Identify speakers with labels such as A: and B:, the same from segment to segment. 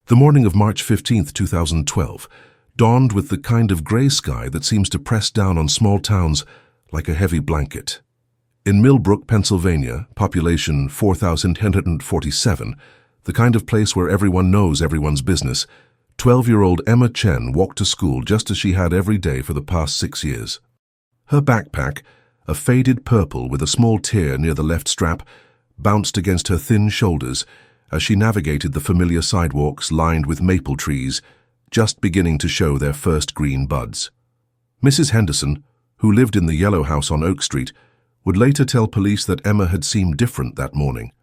A: The morning of March 15th, 2012, dawned with the kind of grey sky that seems to press down on small towns like a heavy blanket. In Millbrook, Pennsylvania, population 4,147, the kind of place where everyone knows everyone's business, 12-year-old Emma Chen walked to school just as she had every day for the past 6 years. Her backpack, a faded purple with a small tear near the left strap, bounced against her thin shoulders as she navigated the familiar sidewalks lined with maple trees, just beginning to show their first green buds. Mrs. Henderson, who lived in the yellow house on Oak Street, would later tell police that Emma had seemed different that morning.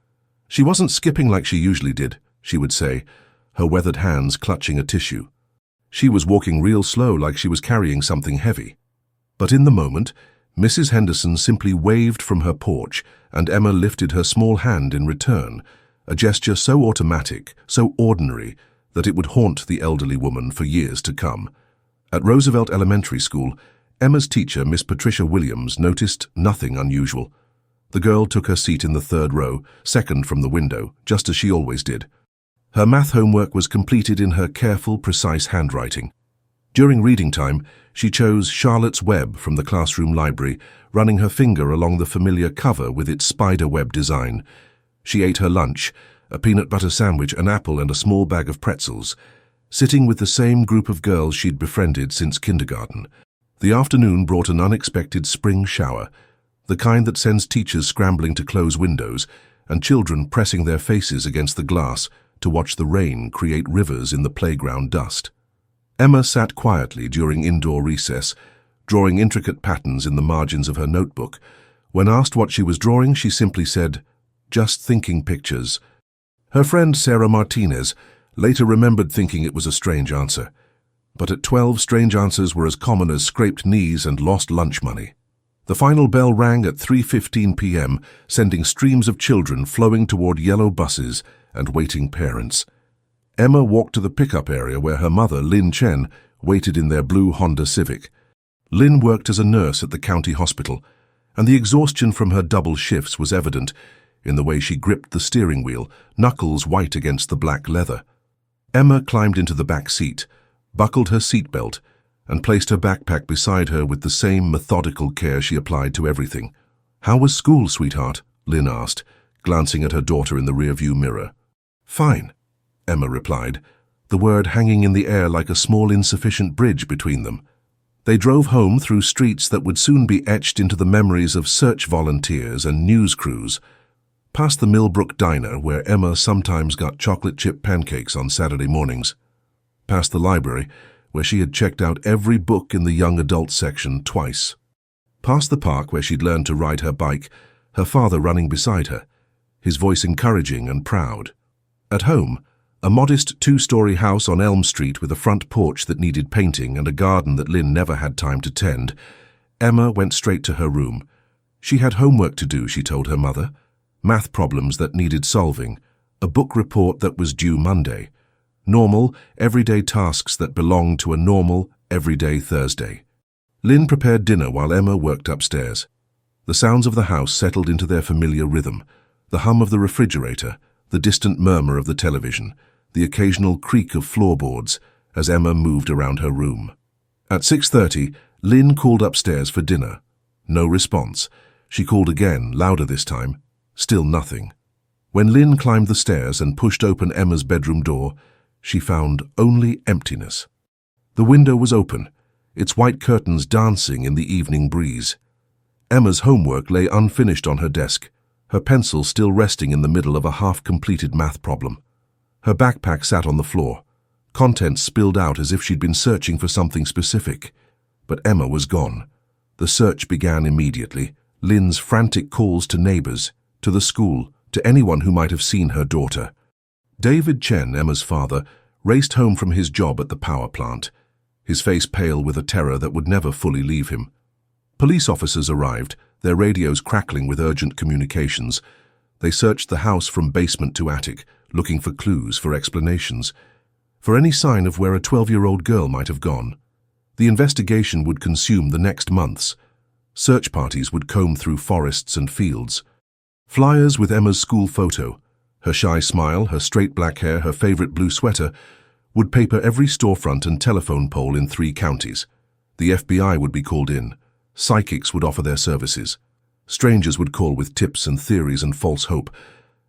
A: She wasn't skipping like she usually did, she would say, her weathered hands clutching a tissue. She was walking real slow, like she was carrying something heavy. But in the moment, Mrs. Henderson simply waved from her porch, and Emma lifted her small hand in return, a gesture so automatic, so ordinary, that it would haunt the elderly woman for years to come. At Roosevelt Elementary School, Emma's teacher, Miss Patricia Williams, noticed nothing unusual. The girl took her seat in the third row, second from the window, just as she always did. Her math homework was completed in her careful, precise handwriting. During reading time, she chose Charlotte's Web from the classroom library, running her finger along the familiar cover with its spider web design. She ate her lunch, a peanut butter sandwich, an apple, and a small bag of pretzels, sitting with the same group of girls she'd befriended since kindergarten. The afternoon brought an unexpected spring shower, the kind that sends teachers scrambling to close windows and children pressing their faces against the glass to watch the rain create rivers in the playground dust. Emma sat quietly during indoor recess, drawing intricate patterns in the margins of her notebook. When asked what she was drawing, she simply said, "Just thinking pictures." Her friend Sarah Martinez later remembered thinking it was a strange answer. But at 12, strange answers were as common as scraped knees and lost lunch money. The final bell rang at 3:15 p.m., sending streams of children flowing toward yellow buses and waiting parents. Emma walked to the pickup area where her mother, Lin Chen, waited in their blue Honda Civic. Lin worked as a nurse at the county hospital, and the exhaustion from her double shifts was evident in the way she gripped the steering wheel, knuckles white against the black leather. Emma climbed into the back seat, buckled her seatbelt, and placed her backpack beside her with the same methodical care she applied to everything. "How was school, sweetheart?" Lin asked, glancing at her daughter in the rearview mirror. "Fine," Emma replied, the word hanging in the air like a small insufficient bridge between them. They drove home through streets that would soon be etched into the memories of search volunteers and news crews, past the Millbrook Diner where Emma sometimes got chocolate chip pancakes on Saturday mornings, past the library where she had checked out every book in the young adult section twice, past the park where she'd learned to ride her bike, her father running beside her, his voice encouraging and proud. At home, a modest 2-story house on Elm Street with a front porch that needed painting and a garden that Lynn never had time to tend, Emma went straight to her room. She had homework to do, she told her mother, math problems that needed solving, a book report that was due Monday, normal, everyday tasks that belonged to a normal, everyday Thursday. Lynn prepared dinner while Emma worked upstairs. The sounds of the house settled into their familiar rhythm, the hum of the refrigerator, the distant murmur of the television, the occasional creak of floorboards as Emma moved around her room. At 6:30, Lynn called upstairs for dinner. No response. She called again, louder this time. Still nothing. When Lynn climbed the stairs and pushed open Emma's bedroom door, she found only emptiness. The window was open, its white curtains dancing in the evening breeze. Emma's homework lay unfinished on her desk, her pencil still resting in the middle of a half-completed math problem. Her backpack sat on the floor. Contents spilled out as if she'd been searching for something specific. But Emma was gone. The search began immediately. Lynn's frantic calls to neighbors, to the school, to anyone who might have seen her daughter. David Chen, Emma's father, raced home from his job at the power plant, his face pale with a terror that would never fully leave him. Police officers arrived, their radios crackling with urgent communications. They searched the house from basement to attic, looking for clues, for explanations, for any sign of where a 12-year-old girl might have gone. The investigation would consume the next months. Search parties would comb through forests and fields. Flyers with Emma's school photo, Her shy smile, her straight black hair, her favorite blue sweater would paper every storefront and telephone pole in 3 counties. The FBI would be called in. Psychics would offer their services. Strangers would call with tips and theories and false hope.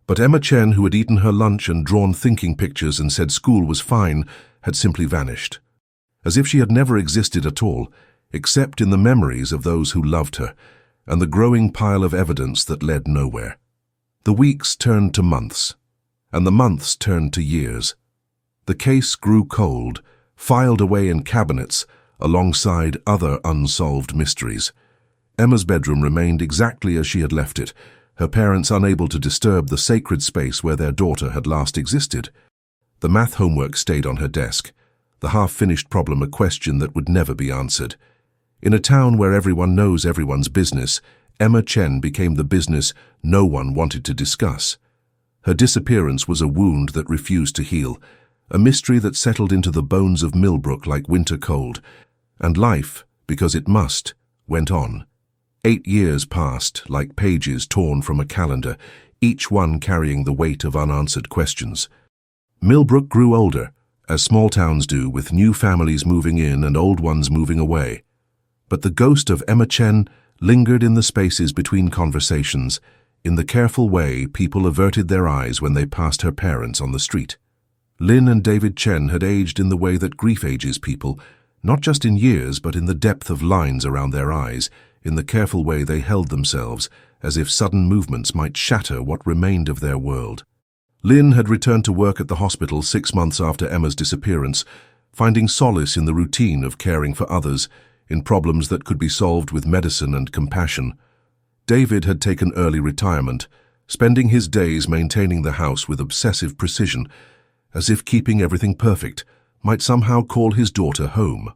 A: But Emma Chen, who had eaten her lunch and drawn thinking pictures and said school was fine, had simply vanished. As if she had never existed at all, except in the memories of those who loved her, and the growing pile of evidence that led nowhere. The weeks turned to months, and the months turned to years. The case grew cold, filed away in cabinets, alongside other unsolved mysteries. Emma's bedroom remained exactly as she had left it, her parents unable to disturb the sacred space where their daughter had last existed. The math homework stayed on her desk, the half-finished problem a question that would never be answered. In a town where everyone knows everyone's business, Emma Chen became the business no one wanted to discuss. Her disappearance was a wound that refused to heal, a mystery that settled into the bones of Millbrook like winter cold, and life, because it must, went on. 8 years passed like pages torn from a calendar, each one carrying the weight of unanswered questions. Millbrook grew older, as small towns do, with new families moving in and old ones moving away. But the ghost of Emma Chen lingered in the spaces between conversations, in the careful way people averted their eyes when they passed her parents on the street. Lin and David Chen had aged in the way that grief ages people, not just in years but in the depth of lines around their eyes, in the careful way they held themselves, as if sudden movements might shatter what remained of their world. Lin had returned to work at the hospital 6 months after Emma's disappearance, finding solace in the routine of caring for others, in problems that could be solved with medicine and compassion. David had taken early retirement, spending his days maintaining the house with obsessive precision, as if keeping everything perfect might somehow call his daughter home.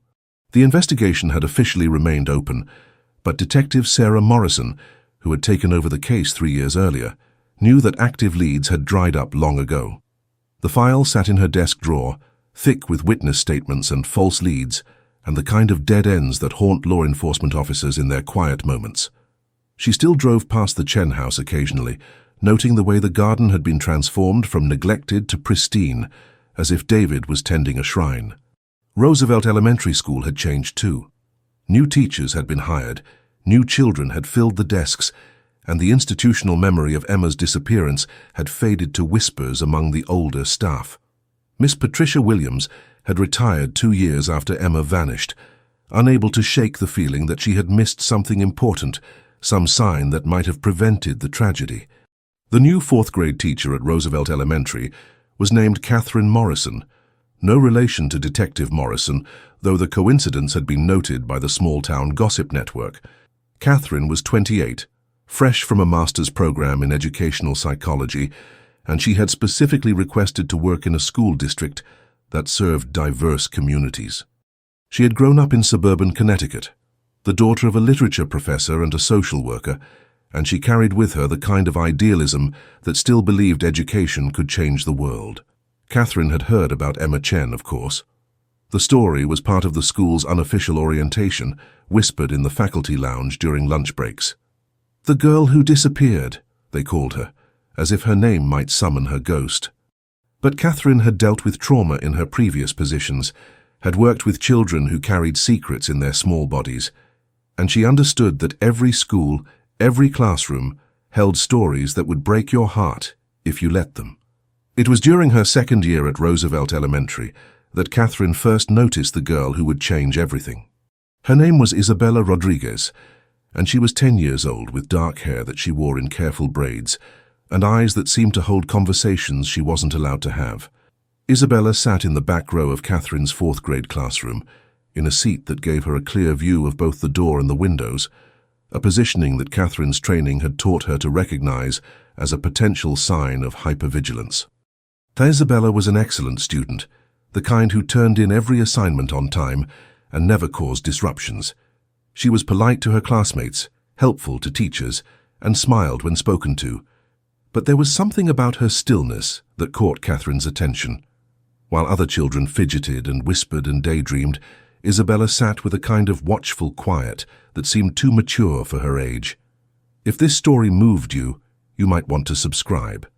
A: The investigation had officially remained open, but Detective Sarah Morrison, who had taken over the case 3 years earlier, knew that active leads had dried up long ago. The file sat in her desk drawer, thick with witness statements and false leads, and the kind of dead ends that haunt law enforcement officers in their quiet moments. She still drove past the Chen house occasionally, noting the way the garden had been transformed from neglected to pristine, as if David was tending a shrine. Roosevelt Elementary School had changed too. New teachers had been hired, new children had filled the desks, and the institutional memory of Emma's disappearance had faded to whispers among the older staff. Miss Patricia Williams had retired 2 years after Emma vanished, unable to shake the feeling that she had missed something important, some sign that might have prevented the tragedy. The new 4th-grade teacher at Roosevelt Elementary was named Catherine Morrison, no relation to Detective Morrison, though the coincidence had been noted by the small-town gossip network. Catherine was 28, fresh from a master's program in educational psychology, and she had specifically requested to work in a school district that served diverse communities. She had grown up in suburban Connecticut, the daughter of a literature professor and a social worker, and she carried with her the kind of idealism that still believed education could change the world. Catherine had heard about Emma Chen, of course. The story was part of the school's unofficial orientation, whispered in the faculty lounge during lunch breaks. The girl who disappeared, they called her, as if her name might summon her ghost. But Catherine had dealt with trauma in her previous positions, had worked with children who carried secrets in their small bodies, and she understood that every school, every classroom, held stories that would break your heart if you let them. It was during her 2nd year at Roosevelt Elementary that Catherine first noticed the girl who would change everything. Her name was Isabella Rodriguez, and she was 10 years old with dark hair that she wore in careful braids and eyes that seemed to hold conversations she wasn't allowed to have. Isabella sat in the back row of Catherine's 4th-grade classroom, in a seat that gave her a clear view of both the door and the windows, a positioning that Catherine's training had taught her to recognize as a potential sign of hypervigilance. Isabella was an excellent student, the kind who turned in every assignment on time and never caused disruptions. She was polite to her classmates, helpful to teachers, and smiled when spoken to. But there was something about her stillness that caught Catherine's attention. While other children fidgeted and whispered and daydreamed, Isabella sat with a kind of watchful quiet that seemed too mature for her age. If this story moved you, you might want to subscribe.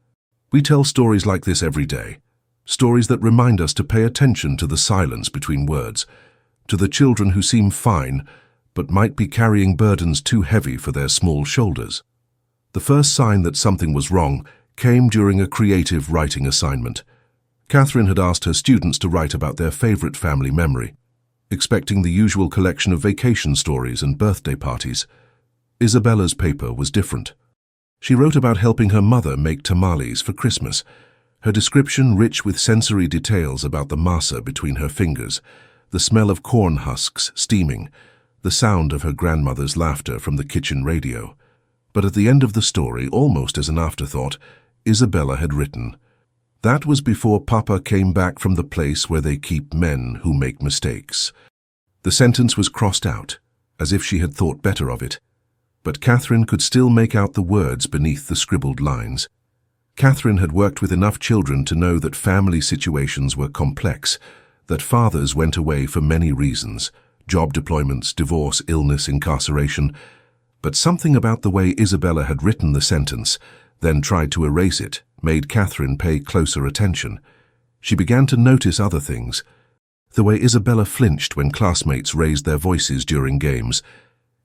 A: We tell stories like this every day, stories that remind us to pay attention to the silence between words, to the children who seem fine but might be carrying burdens too heavy for their small shoulders. The first sign that something was wrong came during a creative writing assignment. Catherine had asked her students to write about their favorite family memory, expecting the usual collection of vacation stories and birthday parties. Isabella's paper was different. She wrote about helping her mother make tamales for Christmas, her description rich with sensory details about the masa between her fingers, the smell of corn husks steaming, the sound of her grandmother's laughter from the kitchen radio. But at the end of the story, almost as an afterthought, Isabella had written, "That was before Papa came back from the place where they keep men who make mistakes." The sentence was crossed out, as if she had thought better of it. But Catherine could still make out the words beneath the scribbled lines. Catherine had worked with enough children to know that family situations were complex, that fathers went away for many reasons, job deployments, divorce, illness, incarceration. But something about the way Isabella had written the sentence, then tried to erase it, made Catherine pay closer attention. She began to notice other things. The way Isabella flinched when classmates raised their voices during games,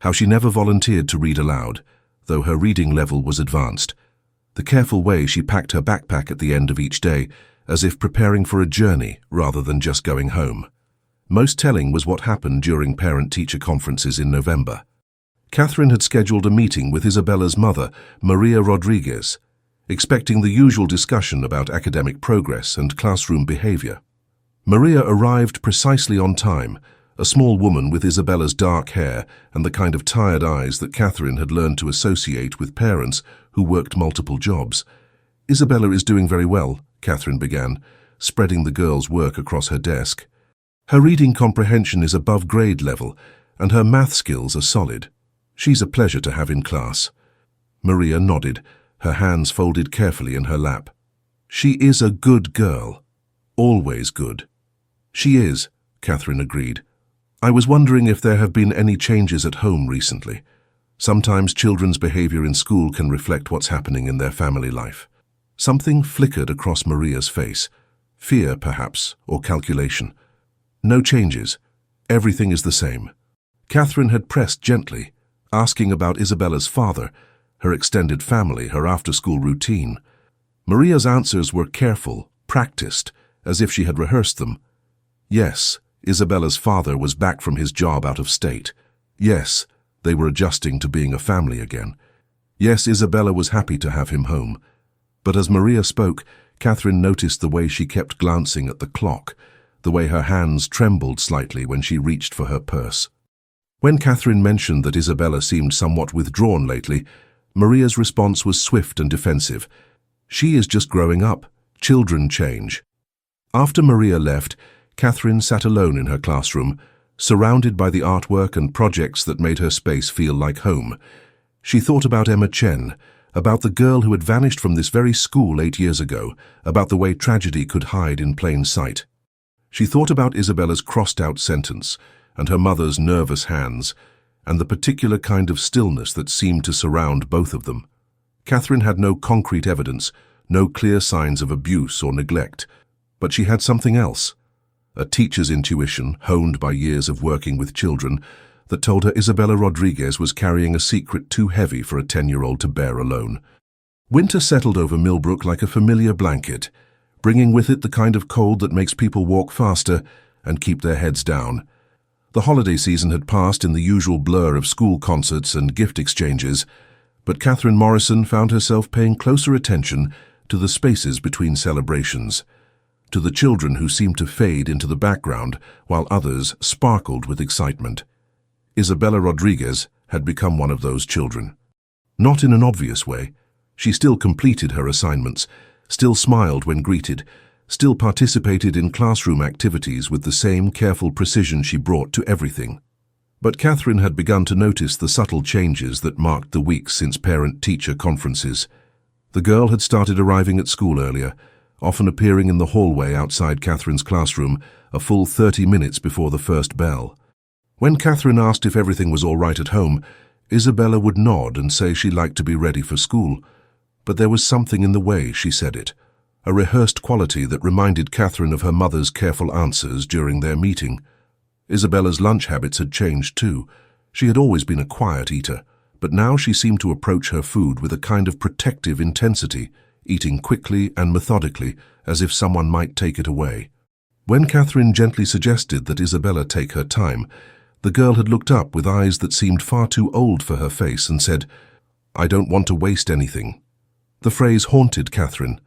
A: how she never volunteered to read aloud, though her reading level was advanced, the careful way she packed her backpack at the end of each day, as if preparing for a journey rather than just going home. Most telling was what happened during parent-teacher conferences in November. Catherine had scheduled a meeting with Isabella's mother, Maria Rodriguez, expecting the usual discussion about academic progress and classroom behavior. Maria arrived precisely on time, a small woman with Isabella's dark hair and the kind of tired eyes that Catherine had learned to associate with parents who worked multiple jobs. "Isabella is doing very well," Catherine began, spreading the girl's work across her desk. "Her reading comprehension is above grade level, and her math skills are solid. She's a pleasure to have in class." Maria nodded, her hands folded carefully in her lap. "She is a good girl. Always good." "She is," Catherine agreed. "I was wondering if there have been any changes at home recently. Sometimes children's behavior in school can reflect what's happening in their family life." Something flickered across Maria's face. Fear, perhaps, or calculation. "No changes. Everything is the same." Catherine had pressed gently, asking about Isabella's father, her extended family, her after-school routine. Maria's answers were careful, practiced, as if she had rehearsed them. Yes, Isabella's father was back from his job out of state. Yes, they were adjusting to being a family again. Yes, Isabella was happy to have him home. But as Maria spoke, Catherine noticed the way she kept glancing at the clock, the way her hands trembled slightly when she reached for her purse. When Catherine mentioned that Isabella seemed somewhat withdrawn lately, Maria's response was swift and defensive. "She is just growing up. Children change." After Maria left, Catherine sat alone in her classroom, surrounded by the artwork and projects that made her space feel like home. She thought about Emma Chen, about the girl who had vanished from this very school 8 years ago, about the way tragedy could hide in plain sight. She thought about Isabella's crossed-out sentence, and her mother's nervous hands, and the particular kind of stillness that seemed to surround both of them. Catherine had no concrete evidence, no clear signs of abuse or neglect, but she had something else. A teacher's intuition, honed by years of working with children, that told her Isabella Rodriguez was carrying a secret too heavy for a 10-year-old to bear alone. Winter settled over Millbrook like a familiar blanket, bringing with it the kind of cold that makes people walk faster and keep their heads down. The holiday season had passed in the usual blur of school concerts and gift exchanges, but Catherine Morrison found herself paying closer attention to the spaces between celebrations, to the children who seemed to fade into the background while others sparkled with excitement. Isabella Rodriguez had become one of those children. Not in an obvious way. She still completed her assignments, still smiled when greeted, still participated in classroom activities with the same careful precision she brought to everything. But Catherine had begun to notice the subtle changes that marked the weeks since parent-teacher conferences. The girl had started arriving at school earlier, often appearing in the hallway outside Catherine's classroom a full 30 minutes before the first bell. When Catherine asked if everything was all right at home, Isabella would nod and say she liked to be ready for school. but there was something in the way she said it, a rehearsed quality that reminded Catherine of her mother's careful answers during their meeting. Isabella's lunch habits had changed too. She had always been a quiet eater, but now she seemed to approach her food with a kind of protective intensity, eating quickly and methodically, as if someone might take it away. When Catherine gently suggested that Isabella take her time, the girl had looked up with eyes that seemed far too old for her face and said, "I don't want to waste anything." The phrase haunted Catherine.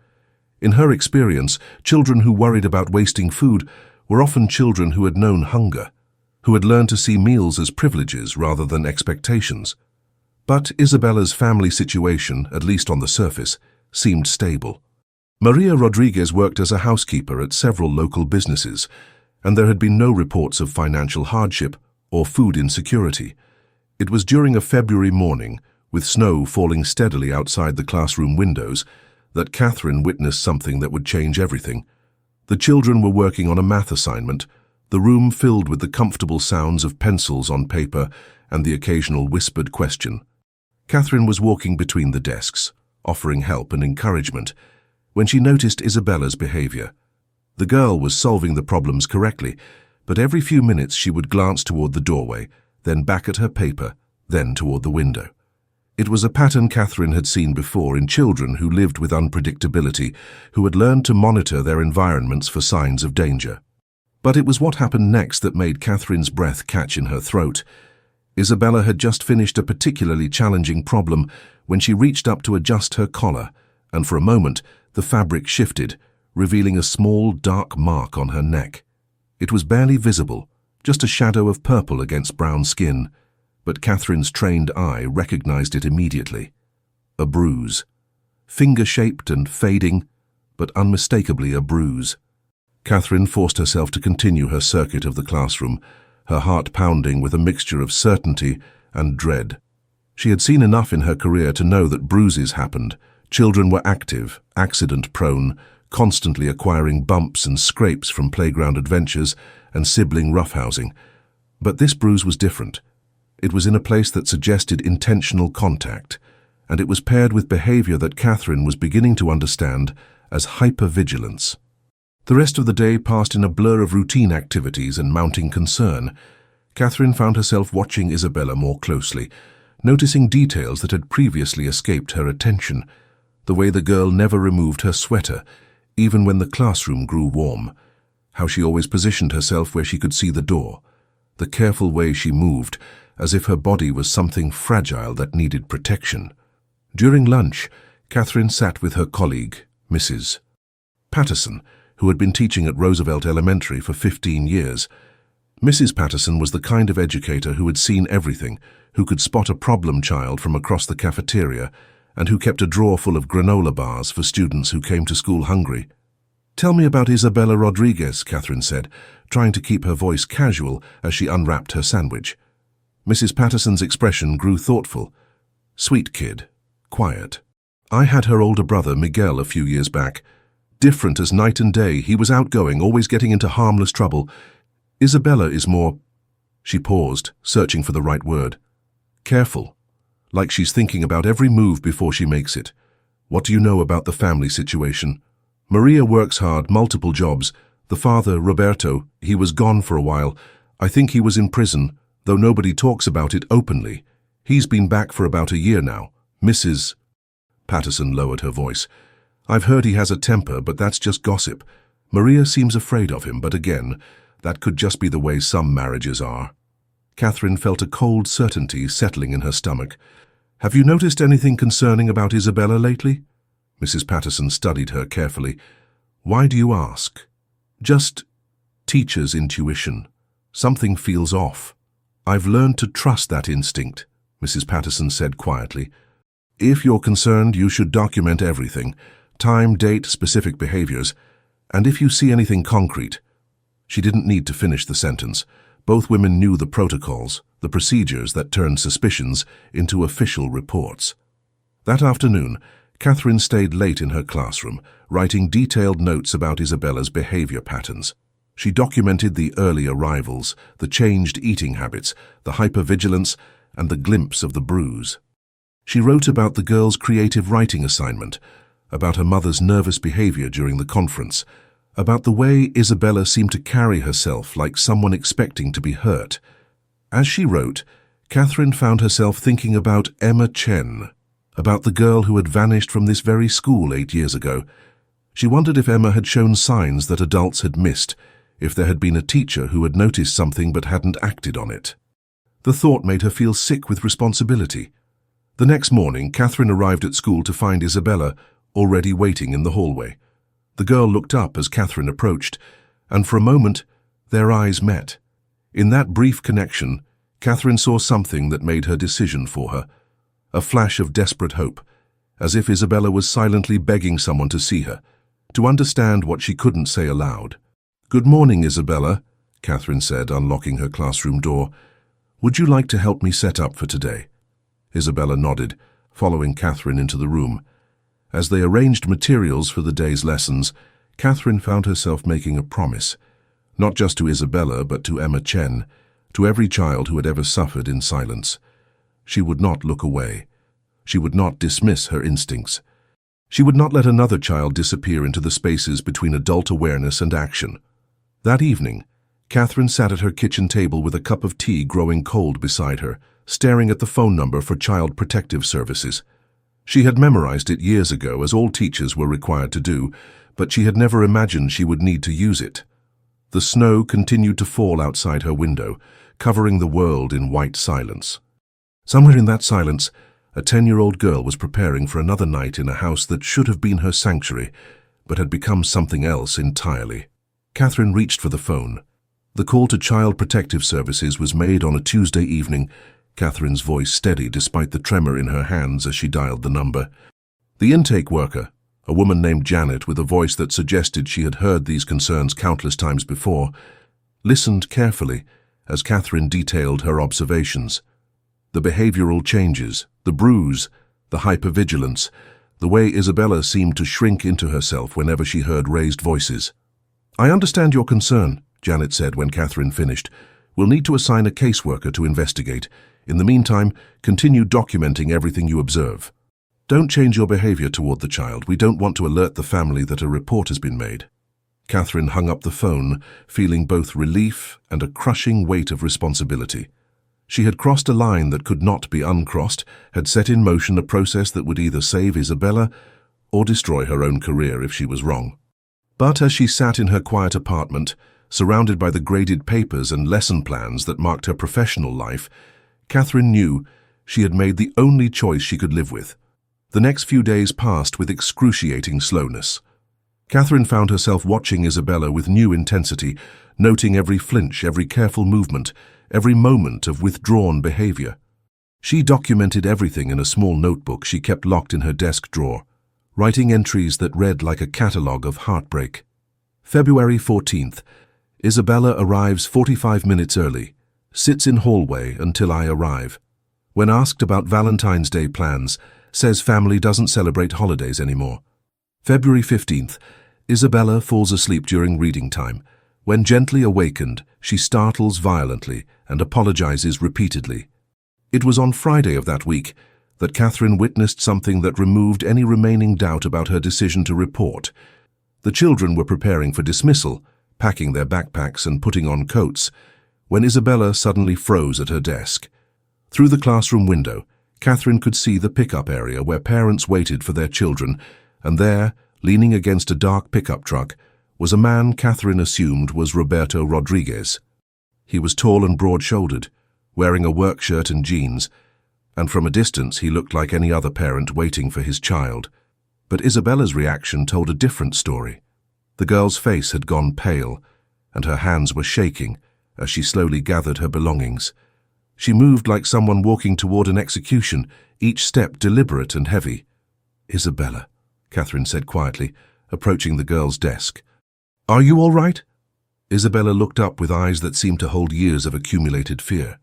A: In her experience, children who worried about wasting food were often children who had known hunger, who had learned to see meals as privileges rather than expectations. But Isabella's family situation, at least on the surface, seemed stable. Maria Rodriguez worked as a housekeeper at several local businesses, and there had been no reports of financial hardship or food insecurity. It was during a February morning, with snow falling steadily outside the classroom windows, that Catherine witnessed something that would change everything. The children were working on a math assignment, the room filled with the comfortable sounds of pencils on paper and the occasional whispered question. Catherine was walking between the desks, offering help and encouragement, when she noticed Isabella's behavior. The girl was solving the problems correctly, but every few minutes she would glance toward the doorway, then back at her paper, then toward the window. It was a pattern Catherine had seen before in children who lived with unpredictability, who had learned to monitor their environments for signs of danger. But it was what happened next that made Catherine's breath catch in her throat. Isabella had just finished a particularly challenging problem when she reached up to adjust her collar, and for a moment the fabric shifted, revealing a small, dark mark on her neck. It was barely visible, just a shadow of purple against brown skin, but Catherine's trained eye recognized it immediately. A bruise. Finger-shaped and fading, but unmistakably a bruise. Catherine forced herself to continue her circuit of the classroom, her heart pounding with a mixture of certainty and dread. She had seen enough in her career to know that bruises happened. Children were active, accident-prone, constantly acquiring bumps and scrapes from playground adventures and sibling roughhousing. But this bruise was different. It was in a place that suggested intentional contact, and it was paired with behavior that Catherine was beginning to understand as hypervigilance. The rest of the day passed in a blur of routine activities and mounting concern. Catherine found herself watching Isabella more closely, noticing details that had previously escaped her attention. The way the girl never removed her sweater, even when the classroom grew warm. How she always positioned herself where she could see the door. The careful way she moved, as if her body was something fragile that needed protection. During lunch, Catherine sat with her colleague, Mrs. Patterson, who had been teaching at Roosevelt Elementary for 15 years. Mrs. Patterson was the kind of educator who had seen everything, who could spot a problem child from across the cafeteria, and who kept a drawer full of granola bars for students who came to school hungry. "Tell me about Isabella Rodriguez," Catherine said, trying to keep her voice casual as she unwrapped her sandwich. Mrs. Patterson's expression grew thoughtful. "Sweet kid. Quiet. I had her older brother, Miguel, a few years back. Different as night and day. He was outgoing, always getting into harmless trouble. Isabella is more—" She paused, searching for the right word. "Careful. Like she's thinking about every move before she makes it. What do you know about the family situation? Maria works hard, multiple jobs. The father, Roberto, he was gone for a while. I think he was in prison, though nobody talks about it openly. He's been back for about a year now. Mrs. Patterson lowered her voice. "I've heard he has a temper, but that's just gossip. Maria seems afraid of him, but again, that could just be the way some marriages are." Catherine felt a cold certainty settling in her stomach. "Have you noticed anything concerning about Isabella lately?" Mrs. Patterson studied her carefully. "Why do you ask?" "Just teacher's intuition. Something feels off." "I've learned to trust that instinct," Mrs. Patterson said quietly. "If you're concerned, you should document everything. Time, date, specific behaviors. And if you see anything concrete—" She didn't need to finish the sentence. Both women knew the protocols, the procedures that turned suspicions into official reports. That afternoon, Catherine stayed late in her classroom, writing detailed notes about Isabella's behavior patterns. She documented the early arrivals, the changed eating habits, the hypervigilance, and the glimpse of the bruise. She wrote about the girl's creative writing assignment, about her mother's nervous behavior during the conference, about the way Isabella seemed to carry herself like someone expecting to be hurt. As she wrote, Catherine found herself thinking about Emma Chen, about the girl who had vanished from this very school 8 years ago. She wondered if Emma had shown signs that adults had missed, if there had been a teacher who had noticed something but hadn't acted on it. The thought made her feel sick with responsibility. The next morning, Catherine arrived at school to find Isabella already waiting in the hallway. The girl looked up as Catherine approached, and for a moment, their eyes met. In that brief connection, Catherine saw something that made her decision for her, a flash of desperate hope, as if Isabella was silently begging someone to see her, to understand what she couldn't say aloud. "Good morning, Isabella," Catherine said, unlocking her classroom door. "Would you like to help me set up for today?" Isabella nodded, following Catherine into the room. As they arranged materials for the day's lessons, Catherine found herself making a promise, not just to Isabella but to Emma Chen, to every child who had ever suffered in silence. She would not look away. She would not dismiss her instincts. She would not let another child disappear into the spaces between adult awareness and action. That evening, Catherine sat at her kitchen table with a cup of tea growing cold beside her, staring at the phone number for Child Protective Services. She had memorized it years ago, as all teachers were required to do, but she had never imagined she would need to use it. The snow continued to fall outside her window, covering the world in white silence. Somewhere in that silence, a 10-year-old girl was preparing for another night in a house that should have been her sanctuary, but had become something else entirely. Catherine reached for the phone. The call to Child Protective Services was made on a Tuesday evening, Catherine's voice steady despite the tremor in her hands as she dialed the number. The intake worker, a woman named Janet with a voice that suggested she had heard these concerns countless times before, listened carefully as Catherine detailed her observations. The behavioral changes, the bruise, the hypervigilance, the way Isabella seemed to shrink into herself whenever she heard raised voices. "I understand your concern," Janet said when Catherine finished. "We'll need to assign a caseworker to investigate. In the meantime, continue documenting everything you observe. Don't change your behavior toward the child. We don't want to alert the family that a report has been made." Catherine hung up the phone, feeling both relief and a crushing weight of responsibility. She had crossed a line that could not be uncrossed, had set in motion a process that would either save Isabella or destroy her own career if she was wrong. But as she sat in her quiet apartment, surrounded by the graded papers and lesson plans that marked her professional life, Catherine knew she had made the only choice she could live with. The next few days passed with excruciating slowness. Catherine found herself watching Isabella with new intensity, noting every flinch, every careful movement, every moment of withdrawn behavior. She documented everything in a small notebook she kept locked in her desk drawer, writing entries that read like a catalogue of heartbreak. February 14th. Isabella arrives 45 minutes early, sits in hallway until I arrive. When asked about Valentine's Day plans, says family doesn't celebrate holidays anymore. February 15th. Isabella falls asleep during reading time. When gently awakened, she startles violently and apologizes repeatedly. It was on Friday of that week that Catherine witnessed something that removed any remaining doubt about her decision to report. The children were preparing for dismissal, packing their backpacks and putting on coats, when Isabella suddenly froze at her desk. Through the classroom window, Catherine could see the pickup area where parents waited for their children, and there, leaning against a dark pickup truck, was a man Catherine assumed was Roberto Rodriguez. He was tall and broad-shouldered, wearing a work shirt and jeans, and from a distance he looked like any other parent waiting for his child. But Isabella's reaction told a different story. The girl's face had gone pale, and her hands were shaking as she slowly gathered her belongings. She moved like someone walking toward an execution, each step deliberate and heavy. "Isabella," Catherine said quietly, approaching the girl's desk. "Are you all right?" Isabella looked up with eyes that seemed to hold years of accumulated fear.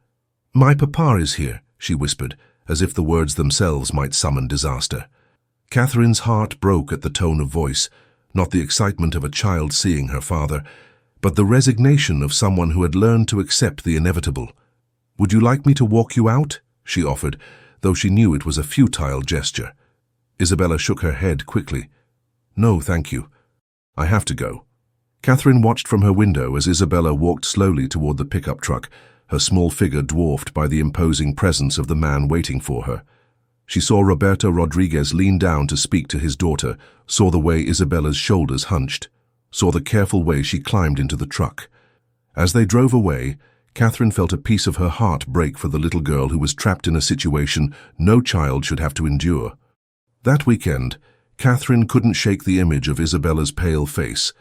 A: "My papa is here," she whispered, as if the words themselves might summon disaster. Catherine's heart broke at the tone of voice, not the excitement of a child seeing her father, but the resignation of someone who had learned to accept the inevitable. "Would you like me to walk you out?" she offered, though she knew it was a futile gesture. Isabella shook her head quickly. "No, thank you. I have to go." Catherine watched from her window as Isabella walked slowly toward the pickup truck, her small figure dwarfed by the imposing presence of the man waiting for her. She saw Roberto Rodriguez lean down to speak to his daughter, saw the way Isabella's shoulders hunched, saw the careful way she climbed into the truck. As they drove away, Catherine felt a piece of her heart break for the little girl who was trapped in a situation no child should have to endure. That weekend, Catherine couldn't shake the image of Isabella's pale face,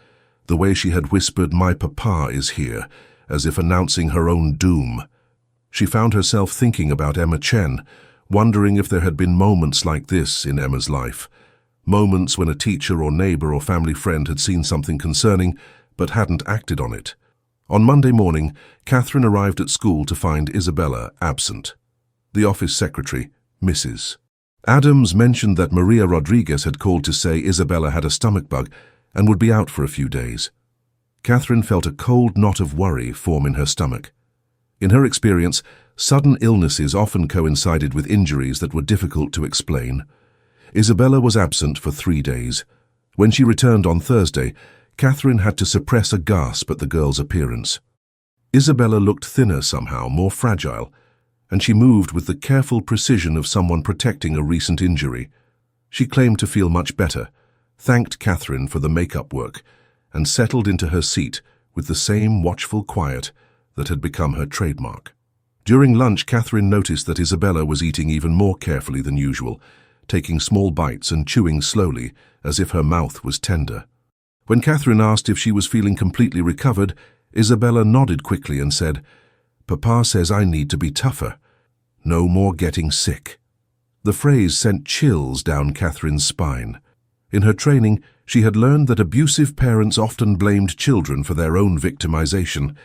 A: the way she had whispered, "My papa is here," as if announcing her own doom. She found herself thinking about Emma Chen, wondering if there had been moments like this in Emma's life. Moments when a teacher or neighbor or family friend had seen something concerning but hadn't acted on it. On Monday morning, Catherine arrived at school to find Isabella absent. The office secretary, Mrs. Adams, mentioned that Maria Rodriguez had called to say Isabella had a stomach bug and would be out for a few days. Catherine felt a cold knot of worry form in her stomach. In her experience, sudden illnesses often coincided with injuries that were difficult to explain. Isabella was absent for 3 days. When she returned on Thursday, Catherine had to suppress a gasp at the girl's appearance. Isabella looked thinner somehow, more fragile, and she moved with the careful precision of someone protecting a recent injury. She claimed to feel much better, thanked Catherine for the makeup work, and settled into her seat with the same watchful quiet that had become her trademark. During lunch, Catherine noticed that Isabella was eating even more carefully than usual, taking small bites and chewing slowly, as if her mouth was tender. When Catherine asked if she was feeling completely recovered, Isabella nodded quickly and said, "Papa says I need to be tougher. No more getting sick." The phrase sent chills down Catherine's spine. In her training, she had learned that abusive parents often blamed children for their own victimization,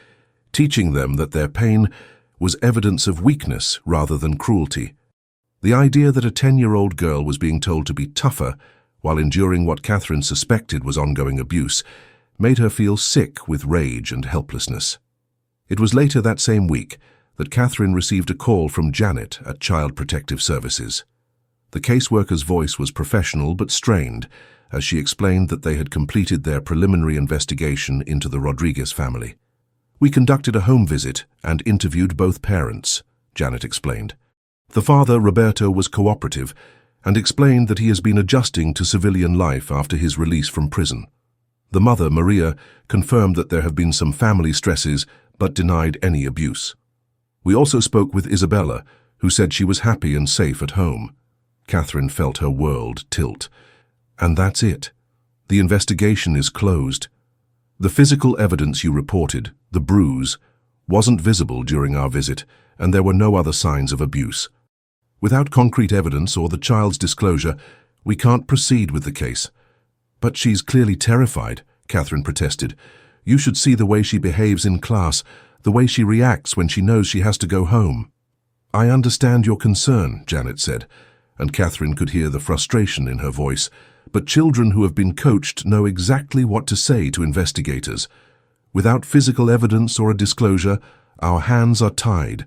A: teaching them that their pain was evidence of weakness rather than cruelty. The idea that a 10-year-old girl was being told to be tougher while enduring what Catherine suspected was ongoing abuse made her feel sick with rage and helplessness. It was later that same week that Catherine received a call from Janet at Child Protective Services. The caseworker's voice was professional but strained as she explained that they had completed their preliminary investigation into the Rodriguez family. "We conducted a home visit and interviewed both parents," Janet explained. The father, Roberto, was cooperative and explained that he has been adjusting to civilian life after his release from prison. The mother, Maria, confirmed that there have been some family stresses but denied any abuse. We also spoke with Isabella, who said she was happy and safe at home. Catherine felt her world tilt. And that's it. The investigation is closed. The physical evidence you reported, the bruise, wasn't visible during our visit, and there were no other signs of abuse. Without concrete evidence or the child's disclosure, we can't proceed with the case. "But she's clearly terrified," Catherine protested. "You should see the way she behaves in class, the way she reacts when she knows she has to go home." "I understand your concern," Janet said, and Catherine could hear the frustration in her voice. But children who have been coached know exactly what to say to investigators. Without physical evidence or a disclosure, our hands are tied.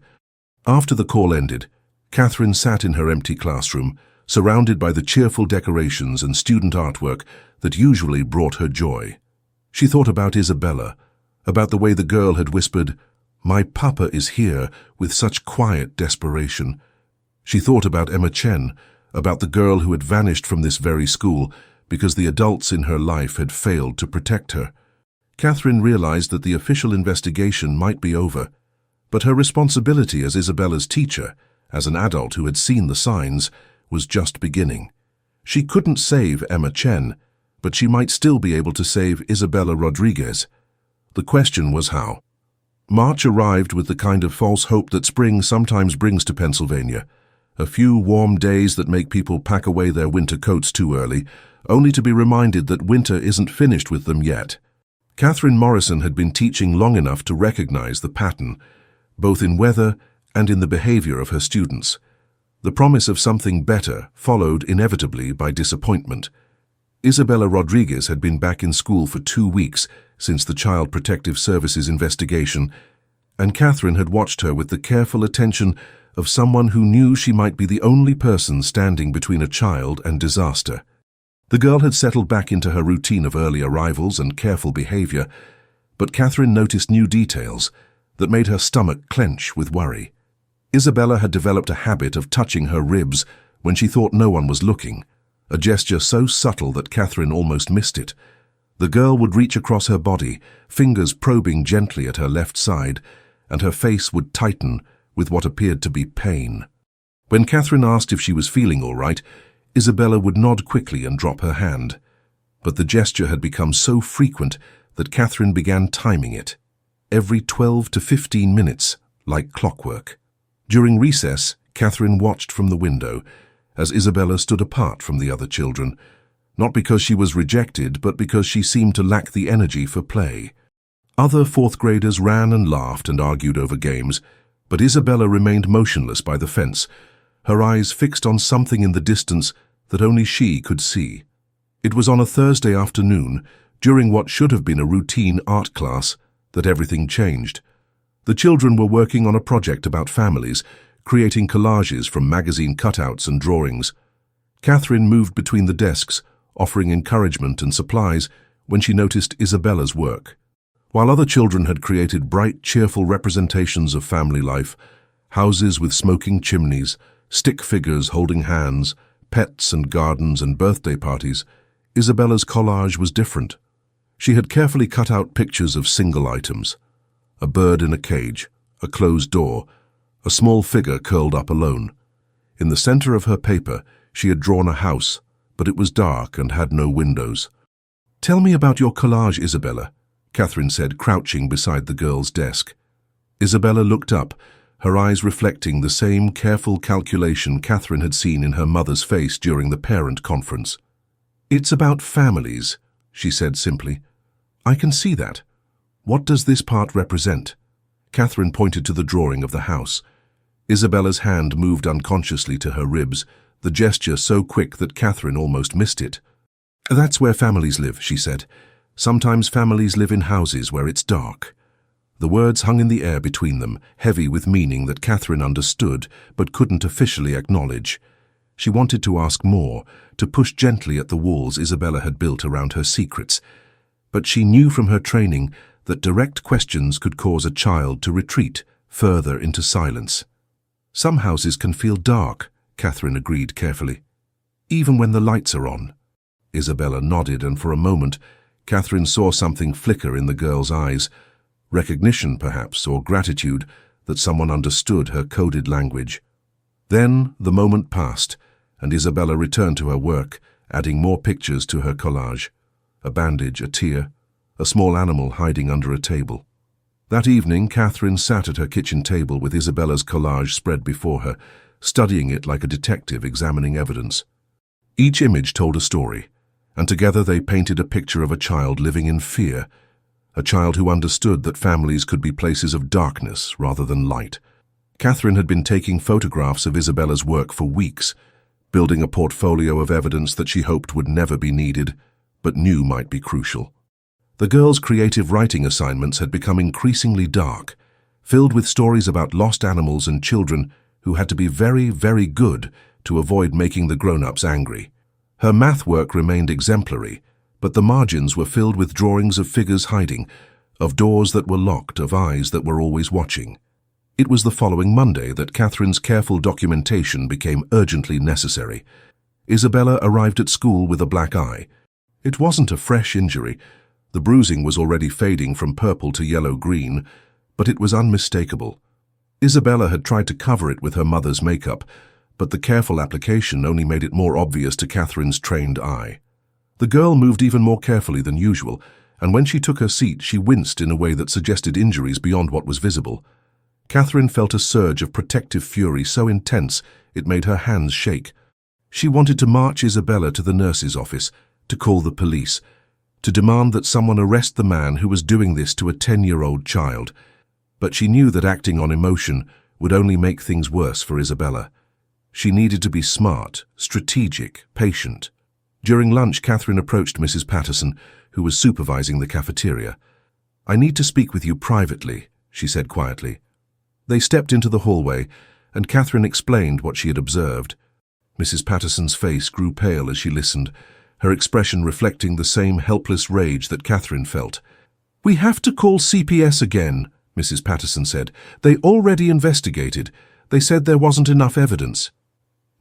A: After the call ended, Catherine sat in her empty classroom, surrounded by the cheerful decorations and student artwork that usually brought her joy. She thought about Isabella, about the way the girl had whispered, "My papa is here," with such quiet desperation. She thought about Emma Chen, about the girl who had vanished from this very school because the adults in her life had failed to protect her. Catherine realized that the official investigation might be over, but her responsibility as Isabella's teacher, as an adult who had seen the signs, was just beginning. She couldn't save Emma Chen, but she might still be able to save Isabella Rodriguez. The question was how. March arrived with the kind of false hope that spring sometimes brings to Pennsylvania. A few warm days that make people pack away their winter coats too early, only to be reminded that winter isn't finished with them yet. Catherine Morrison had been teaching long enough to recognize the pattern, both in weather and in the behavior of her students. The promise of something better followed inevitably by disappointment. Isabella Rodriguez had been back in school for 2 weeks since the Child Protective Services investigation, and Catherine had watched her with the careful attention of someone who knew she might be the only person standing between a child and disaster. The girl had settled back into her routine of early arrivals and careful behavior, but Catherine noticed new details that made her stomach clench with worry. Isabella had developed a habit of touching her ribs when she thought no one was looking, a gesture so subtle that Catherine almost missed it. The girl would reach across her body, fingers probing gently at her left side, and her face would tighten with what appeared to be pain. When Catherine asked if she was feeling all right, Isabella would nod quickly and drop her hand. But the gesture had become so frequent that Catherine began timing it, every 12 to 15 minutes, like clockwork. During recess, Catherine watched from the window as Isabella stood apart from the other children, not because she was rejected, but because she seemed to lack the energy for play. Other fourth graders ran and laughed and argued over games, but Isabella remained motionless by the fence, her eyes fixed on something in the distance that only she could see. It was on a Thursday afternoon, during what should have been a routine art class, that everything changed. The children were working on a project about families, creating collages from magazine cutouts and drawings. Catherine moved between the desks, offering encouragement and supplies when she noticed Isabella's work. While other children had created bright, cheerful representations of family life, houses with smoking chimneys, stick figures holding hands, pets and gardens and birthday parties, Isabella's collage was different. She had carefully cut out pictures of single items: a bird in a cage, a closed door, a small figure curled up alone. In the center of her paper, she had drawn a house, but it was dark and had no windows. "Tell me about your collage, Isabella," Catherine said, crouching beside the girl's desk. Isabella looked up, her eyes reflecting the same careful calculation Catherine had seen in her mother's face during the parent conference. "It's about families," she said simply. "I can see that. What does this part represent?" Catherine pointed to the drawing of the house. Isabella's hand moved unconsciously to her ribs, the gesture so quick that Catherine almost missed it. "That's where families live," she said. "Sometimes families live in houses where it's dark." The words hung in the air between them, heavy with meaning that Catherine understood but couldn't officially acknowledge. She wanted to ask more, to push gently at the walls Isabella had built around her secrets, but she knew from her training that direct questions could cause a child to retreat further into silence. "Some houses can feel dark," Catherine agreed carefully. "Even when the lights are on." Isabella nodded, and for a moment, Catherine saw something flicker in the girl's eyes, recognition perhaps, or gratitude that someone understood her coded language. Then the moment passed, and Isabella returned to her work, adding more pictures to her collage: a bandage, a tear, a small animal hiding under a table. That evening, Catherine sat at her kitchen table with Isabella's collage spread before her, studying it like a detective examining evidence. Each image told a story, and together they painted a picture of a child living in fear, a child who understood that families could be places of darkness rather than light. Catherine had been taking photographs of Isabella's work for weeks, building a portfolio of evidence that she hoped would never be needed, but knew might be crucial. The girls' creative writing assignments had become increasingly dark, filled with stories about lost animals and children who had to be very, very good to avoid making the grown-ups angry. Her math work remained exemplary, but the margins were filled with drawings of figures hiding, of doors that were locked, of eyes that were always watching. It was the following Monday that Catherine's careful documentation became urgently necessary. Isabella arrived at school with a black eye. It wasn't a fresh injury. The bruising was already fading from purple to yellow-green, but it was unmistakable. Isabella had tried to cover it with her mother's makeup, but the careful application only made it more obvious to Catherine's trained eye. The girl moved even more carefully than usual, and when she took her seat, she winced in a way that suggested injuries beyond what was visible. Catherine felt a surge of protective fury so intense it made her hands shake. She wanted to march Isabella to the nurse's office, to call the police, to demand that someone arrest the man who was doing this to a 10-year-old child. But she knew that acting on emotion would only make things worse for Isabella. She needed to be smart, strategic, patient. During lunch, Catherine approached Mrs. Patterson, who was supervising the cafeteria. "I need to speak with you privately," she said quietly. They stepped into the hallway, and Catherine explained what she had observed. Mrs. Patterson's face grew pale as she listened, her expression reflecting the same helpless rage that Catherine felt. "We have to call CPS again," Mrs. Patterson said. "They already investigated. They said there wasn't enough evidence."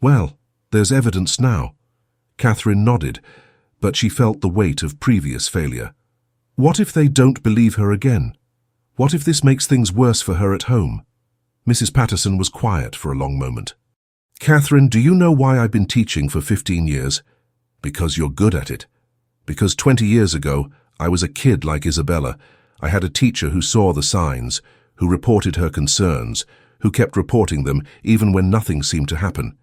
A: "Well, there's evidence now." Catherine nodded, but she felt the weight of previous failure. What if they don't believe her again? What if this makes things worse for her at home? Mrs. Patterson was quiet for a long moment. "Catherine, do you know why I've been teaching for 15 years? Because you're good at it. Because 20 years ago, I was a kid like Isabella. I had a teacher who saw the signs, who reported her concerns, who kept reporting them even when nothing seemed to happen.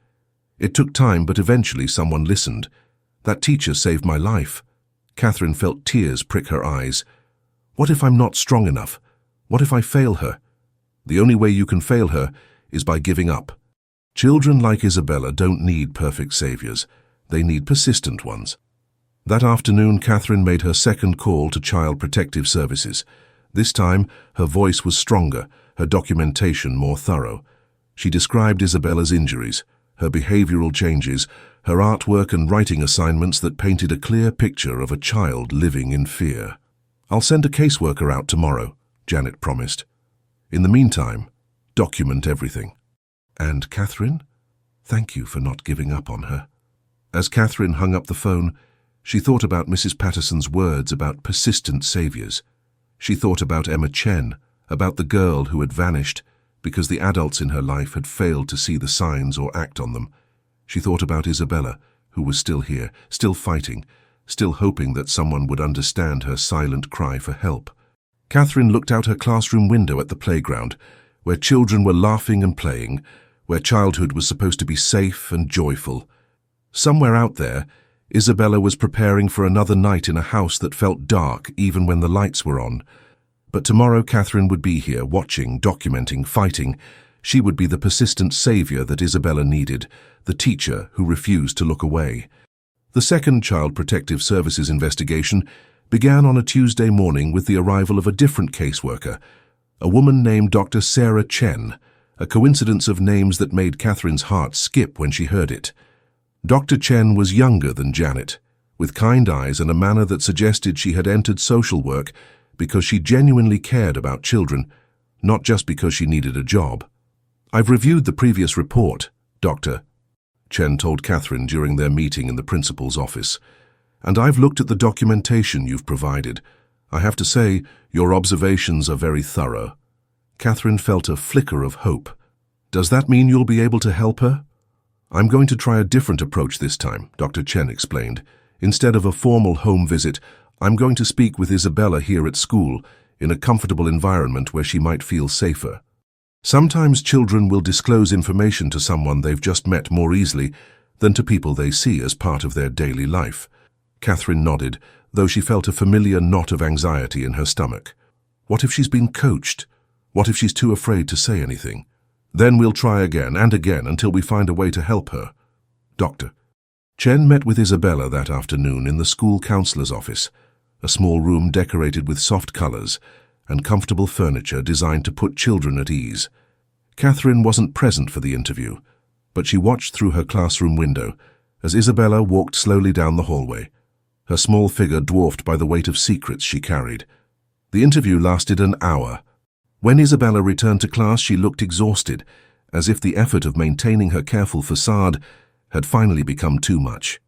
A: It took time, but eventually someone listened. That teacher saved my life." Catherine felt tears prick her eyes. "What if I'm not strong enough? What if I fail her? The only way you can fail her is by giving up. Children like Isabella don't need perfect saviors. They need persistent ones." That afternoon, Catherine made her second call to Child Protective Services. This time, her voice was stronger, her documentation more thorough. She described Isabella's injuries, her behavioral changes, her artwork and writing assignments that painted a clear picture of a child living in fear. "I'll send a caseworker out tomorrow," Janet promised. "In the meantime, document everything." "And Catherine? Thank you for not giving up on her." As Catherine hung up the phone, she thought about Mrs. Patterson's words about persistent saviors. She thought about Emma Chen, about the girl who had vanished because the adults in her life had failed to see the signs or act on them. She thought about Isabella, who was still here, still fighting, still hoping that someone would understand her silent cry for help. Catherine looked out her classroom window at the playground, where children were laughing and playing, where childhood was supposed to be safe and joyful. Somewhere out there, Isabella was preparing for another night in a house that felt dark even when the lights were on. But tomorrow Catherine would be here, watching, documenting, fighting. She would be the persistent savior that Isabella needed, the teacher who refused to look away. The second Child Protective Services investigation began on a Tuesday morning with the arrival of a different caseworker, a woman named Dr. Sarah Chen, a coincidence of names that made Catherine's heart skip when she heard it. Dr. Chen was younger than Janet, with kind eyes and a manner that suggested she had entered social work because she genuinely cared about children, not just because she needed a job. "I've reviewed the previous report, Doctor," Chen told Catherine during their meeting in the principal's office, "and I've looked at the documentation you've provided. I have to say, your observations are very thorough." Catherine felt a flicker of hope. "Does that mean you'll be able to help her?" "I'm going to try a different approach this time," Dr. Chen explained. "Instead of a formal home visit, I'm going to speak with Isabella here at school, in a comfortable environment where she might feel safer. Sometimes children will disclose information to someone they've just met more easily than to people they see as part of their daily life." Catherine nodded, though she felt a familiar knot of anxiety in her stomach. What if she's been coached? What if she's too afraid to say anything? "Then we'll try again and again until we find a way to help her." Doctor. Chen met with Isabella that afternoon in the school counselor's office, a small room decorated with soft colors and comfortable furniture designed to put children at ease. Catherine wasn't present for the interview, but she watched through her classroom window as Isabella walked slowly down the hallway, her small figure dwarfed by the weight of secrets she carried. The interview lasted an hour. When Isabella returned to class, she looked exhausted, as if the effort of maintaining her careful facade had finally become too much.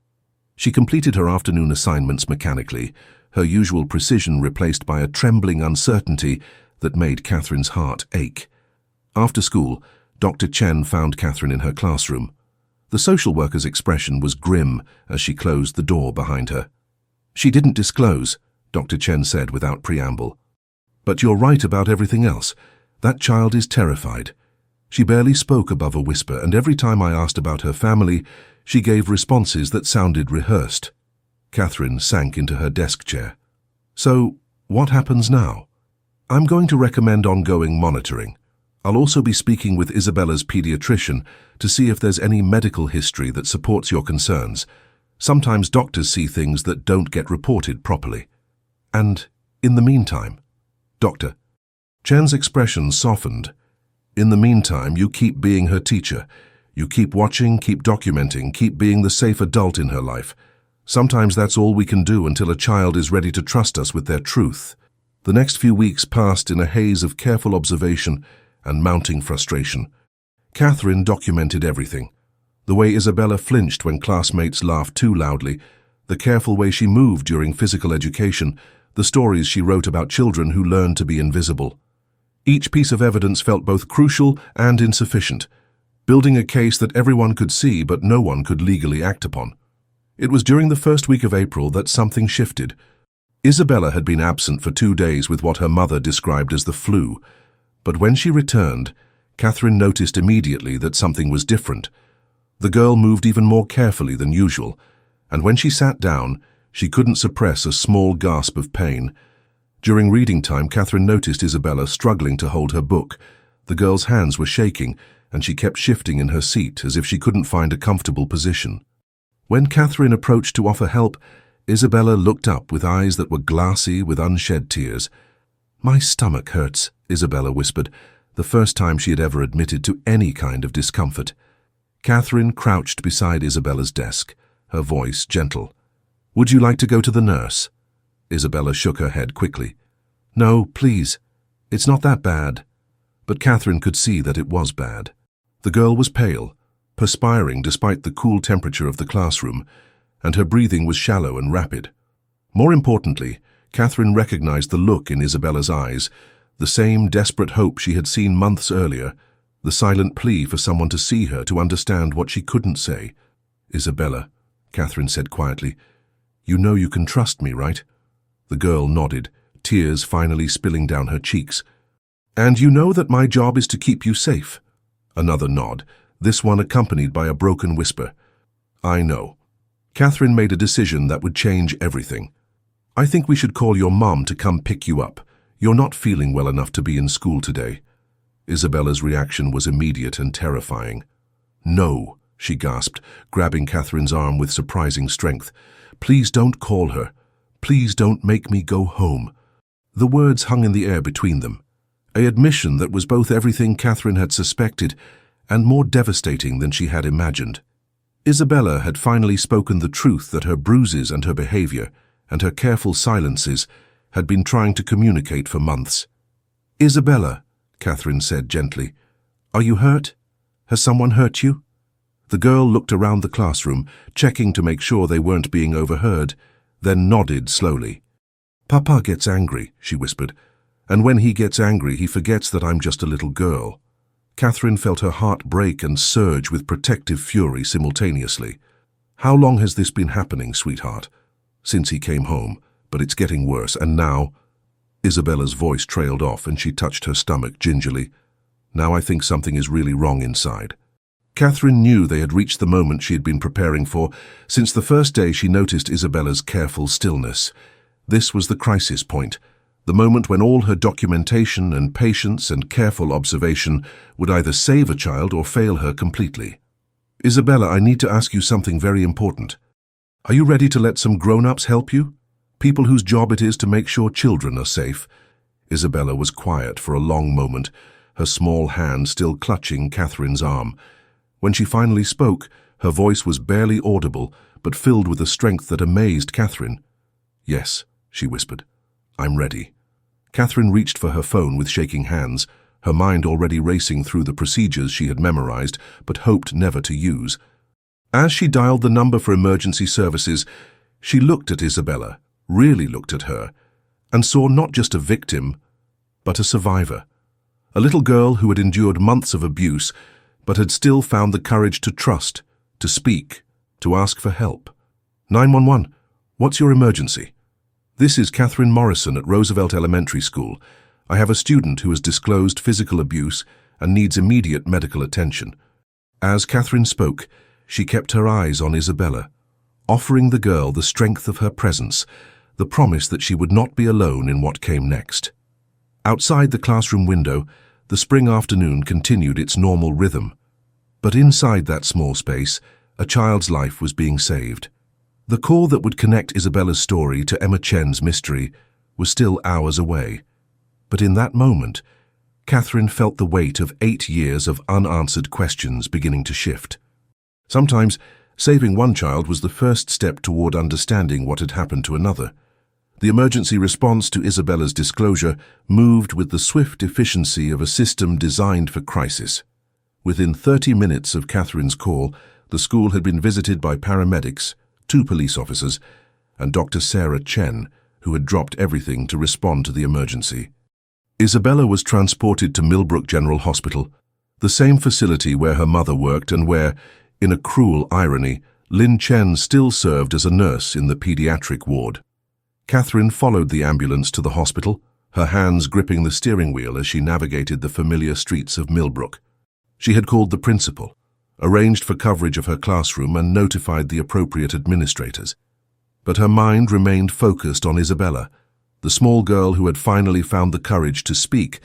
A: She completed her afternoon assignments mechanically, her usual precision replaced by a trembling uncertainty that made Catherine's heart ache. After school, Dr. Chen found Catherine in her classroom. The social worker's expression was grim as she closed the door behind her. "She didn't disclose," Dr. Chen said without preamble. "But you're right about everything else. That child is terrified. She barely spoke above a whisper, and every time I asked about her family, she gave responses that sounded rehearsed." Catherine sank into her desk chair. "So, what happens now?" "I'm going to recommend ongoing monitoring. I'll also be speaking with Isabella's pediatrician to see if there's any medical history that supports your concerns. Sometimes doctors see things that don't get reported properly. And, in the meantime..." "Doctor." Chen's expression softened. In the meantime, you keep being her teacher. You keep watching, keep documenting, keep being the safe adult in her life. Sometimes that's all we can do until a child is ready to trust us with their truth. The next few weeks passed in a haze of careful observation and mounting frustration. Catherine documented everything. The way Isabella flinched when classmates laughed too loudly, the careful way she moved during physical education, the stories she wrote about children who learned to be invisible. Each piece of evidence felt both crucial and insufficient, building a case that everyone could see but no one could legally act upon. It was during the first week of April that something shifted. Isabella had been absent for 2 days with what her mother described as the flu, but when she returned, Catherine noticed immediately that something was different. The girl moved even more carefully than usual, and when she sat down, she couldn't suppress a small gasp of pain. During reading time, Catherine noticed Isabella struggling to hold her book. The girl's hands were shaking, and she kept shifting in her seat as if she couldn't find a comfortable position. When Catherine approached to offer help, Isabella looked up with eyes that were glassy with unshed tears. "My stomach hurts," Isabella whispered, the first time she had ever admitted to any kind of discomfort. Catherine crouched beside Isabella's desk, her voice gentle. "Would you like to go to the nurse?" Isabella shook her head quickly. "No, please. It's not that bad." But Catherine could see that it was bad. The girl was pale, perspiring despite the cool temperature of the classroom, and her breathing was shallow and rapid. More importantly, Catherine recognized the look in Isabella's eyes, the same desperate hope she had seen months earlier, the silent plea for someone to see her, to understand what she couldn't say. "Isabella," Catherine said quietly, "you know you can trust me, right?" The girl nodded, tears finally spilling down her cheeks. "And you know that my job is to keep you safe?" Another nod, this one accompanied by a broken whisper. "I know." Catherine made a decision that would change everything. "I think we should call your mom to come pick you up. You're not feeling well enough to be in school today." Isabella's reaction was immediate and terrifying. "No," she gasped, grabbing Catherine's arm with surprising strength. "Please don't call her. Please don't make me go home." The words hung in the air between them, an admission that was both everything Catherine had suspected and more devastating than she had imagined. Isabella had finally spoken the truth that her bruises and her behavior, and her careful silences, had been trying to communicate for months. "Isabella," Catherine said gently, "are you hurt? Has someone hurt you?" The girl looked around the classroom, checking to make sure they weren't being overheard, then nodded slowly. "Papa gets angry," she whispered, "and when he gets angry, he forgets that I'm just a little girl." Catherine felt her heart break and surge with protective fury simultaneously. "How long has this been happening, sweetheart?" "Since he came home, but it's getting worse, and now—" Isabella's voice trailed off and she touched her stomach gingerly. "Now I think something is really wrong inside." Catherine knew they had reached the moment she had been preparing for. Since the first day she noticed Isabella's careful stillness. This was the crisis point, the moment when all her documentation and patience and careful observation would either save a child or fail her completely. "Isabella, I need to ask you something very important. Are you ready to let some grown-ups help you? People whose job it is to make sure children are safe?" Isabella was quiet for a long moment, her small hand still clutching Catherine's arm. When she finally spoke, her voice was barely audible, but filled with a strength that amazed Catherine. "Yes," she whispered. "I'm ready." Catherine reached for her phone with shaking hands, her mind already racing through the procedures she had memorized but hoped never to use. As she dialed the number for emergency services, she looked at Isabella, really looked at her, and saw not just a victim, but a survivor. A little girl who had endured months of abuse, but had still found the courage to trust, to speak, to ask for help. 911, what's your emergency? This is Catherine Morrison at Roosevelt Elementary School. I have a student who has disclosed physical abuse and needs immediate medical attention. As Catherine spoke, she kept her eyes on Isabella, offering the girl the strength of her presence, the promise that she would not be alone in what came next. Outside the classroom window, the spring afternoon continued its normal rhythm. But inside that small space, a child's life was being saved. The call that would connect Isabella's story to Emma Chen's mystery was still hours away. But in that moment, Catherine felt the weight of 8 years of unanswered questions beginning to shift. Sometimes, saving one child was the first step toward understanding what had happened to another. The emergency response to Isabella's disclosure moved with the swift efficiency of a system designed for crisis. Within 30 minutes of Catherine's call, the school had been visited by paramedics, 2 police officers, and Dr. Sarah Chen, who had dropped everything to respond to the emergency. Isabella was transported to Millbrook General Hospital, the same facility where her mother worked and where, in a cruel irony, Lin Chen still served as a nurse in the pediatric ward. Catherine followed the ambulance to the hospital, her hands gripping the steering wheel as she navigated the familiar streets of Millbrook. She had called the principal, arranged for coverage of her classroom, and notified the appropriate administrators. But her mind remained focused on Isabella, the small girl who had finally found the courage to speak,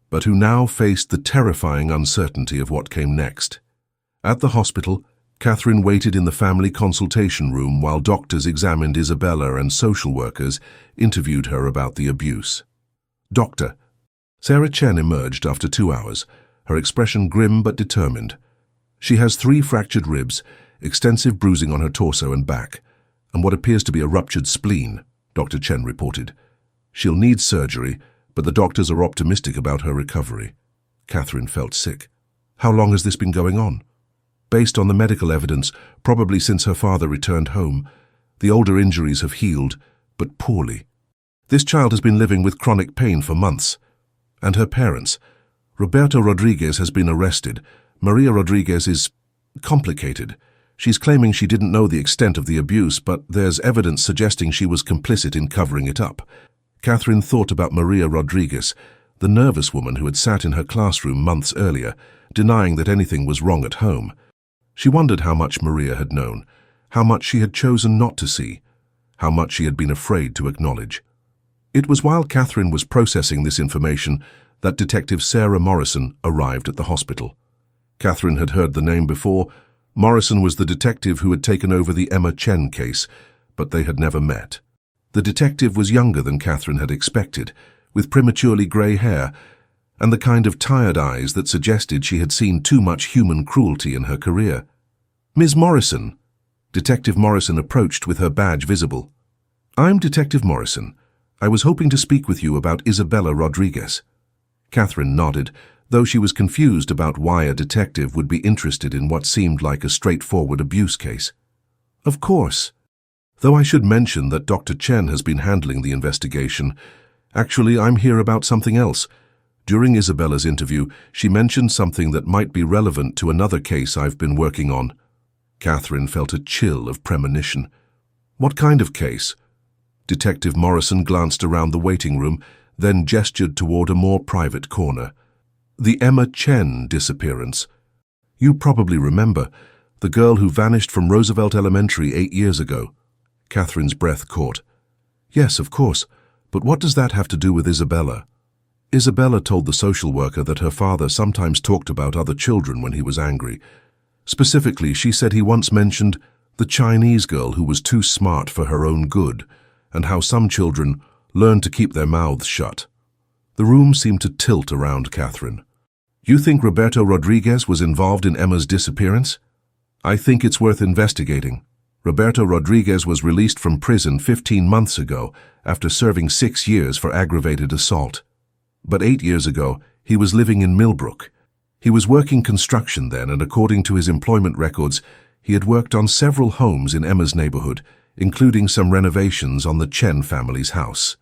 A: but who now faced the terrifying uncertainty of what came next. At the hospital, Catherine waited in the family consultation room while doctors examined Isabella and social workers interviewed her about the abuse. Doctor. Sarah Chen emerged after 2 hours, her expression grim but determined. She has 3 fractured ribs, extensive bruising on her torso and back, and what appears to be a ruptured spleen, Dr. Chen reported. She'll need surgery, but the doctors are optimistic about her recovery. Catherine felt sick. How long has this been going on? Based on the medical evidence, probably since her father returned home. The older injuries have healed, but poorly. This child has been living with chronic pain for months. And her parents. Roberto Rodriguez has been arrested. Maria Rodriguez is complicated. She's claiming she didn't know the extent of the abuse, but there's evidence suggesting she was complicit in covering it up. Catherine thought about Maria Rodriguez, the nervous woman who had sat in her classroom months earlier, denying that anything was wrong at home. She wondered how much Maria had known, how much she had chosen not to see, how much she had been afraid to acknowledge. It was while Catherine was processing this information that Detective Sarah Morrison arrived at the hospital. Catherine had heard the name before. Morrison was the detective who had taken over the Emma Chen case, but they had never met. The detective was younger than Catherine had expected, with prematurely grey hair, and the kind of tired eyes that suggested she had seen too much human cruelty in her career. Ms. Morrison. Detective Morrison approached with her badge visible. I'm Detective Morrison. I was hoping to speak with you about Isabella Rodriguez. Catherine nodded, though she was confused about why a detective would be interested in what seemed like a straightforward abuse case. Of course. Though I should mention that Dr. Chen has been handling the investigation. Actually, I'm here about something else. During Isabella's interview, she mentioned something that might be relevant to another case I've been working on. Catherine felt a chill of premonition. What kind of case? Detective Morrison glanced around the waiting room, then gestured toward a more private corner. The Emma Chen disappearance. You probably remember, the girl who vanished from Roosevelt Elementary 8 years ago. Catherine's breath caught. Yes, of course, but what does that have to do with Isabella? Isabella told the social worker that her father sometimes talked about other children when he was angry. Specifically, she said he once mentioned the Chinese girl who was too smart for her own good, and how some children learn to keep their mouths shut. The room seemed to tilt around Catherine. You think Roberto Rodriguez was involved in Emma's disappearance? I think it's worth investigating. Roberto Rodriguez was released from prison 15 months ago after serving 6 years for aggravated assault. But 8 years ago, he was living in Millbrook. He was working construction then, and according to his employment records, he had worked on several homes in Emma's neighborhood, including some renovations on the Chen family's house.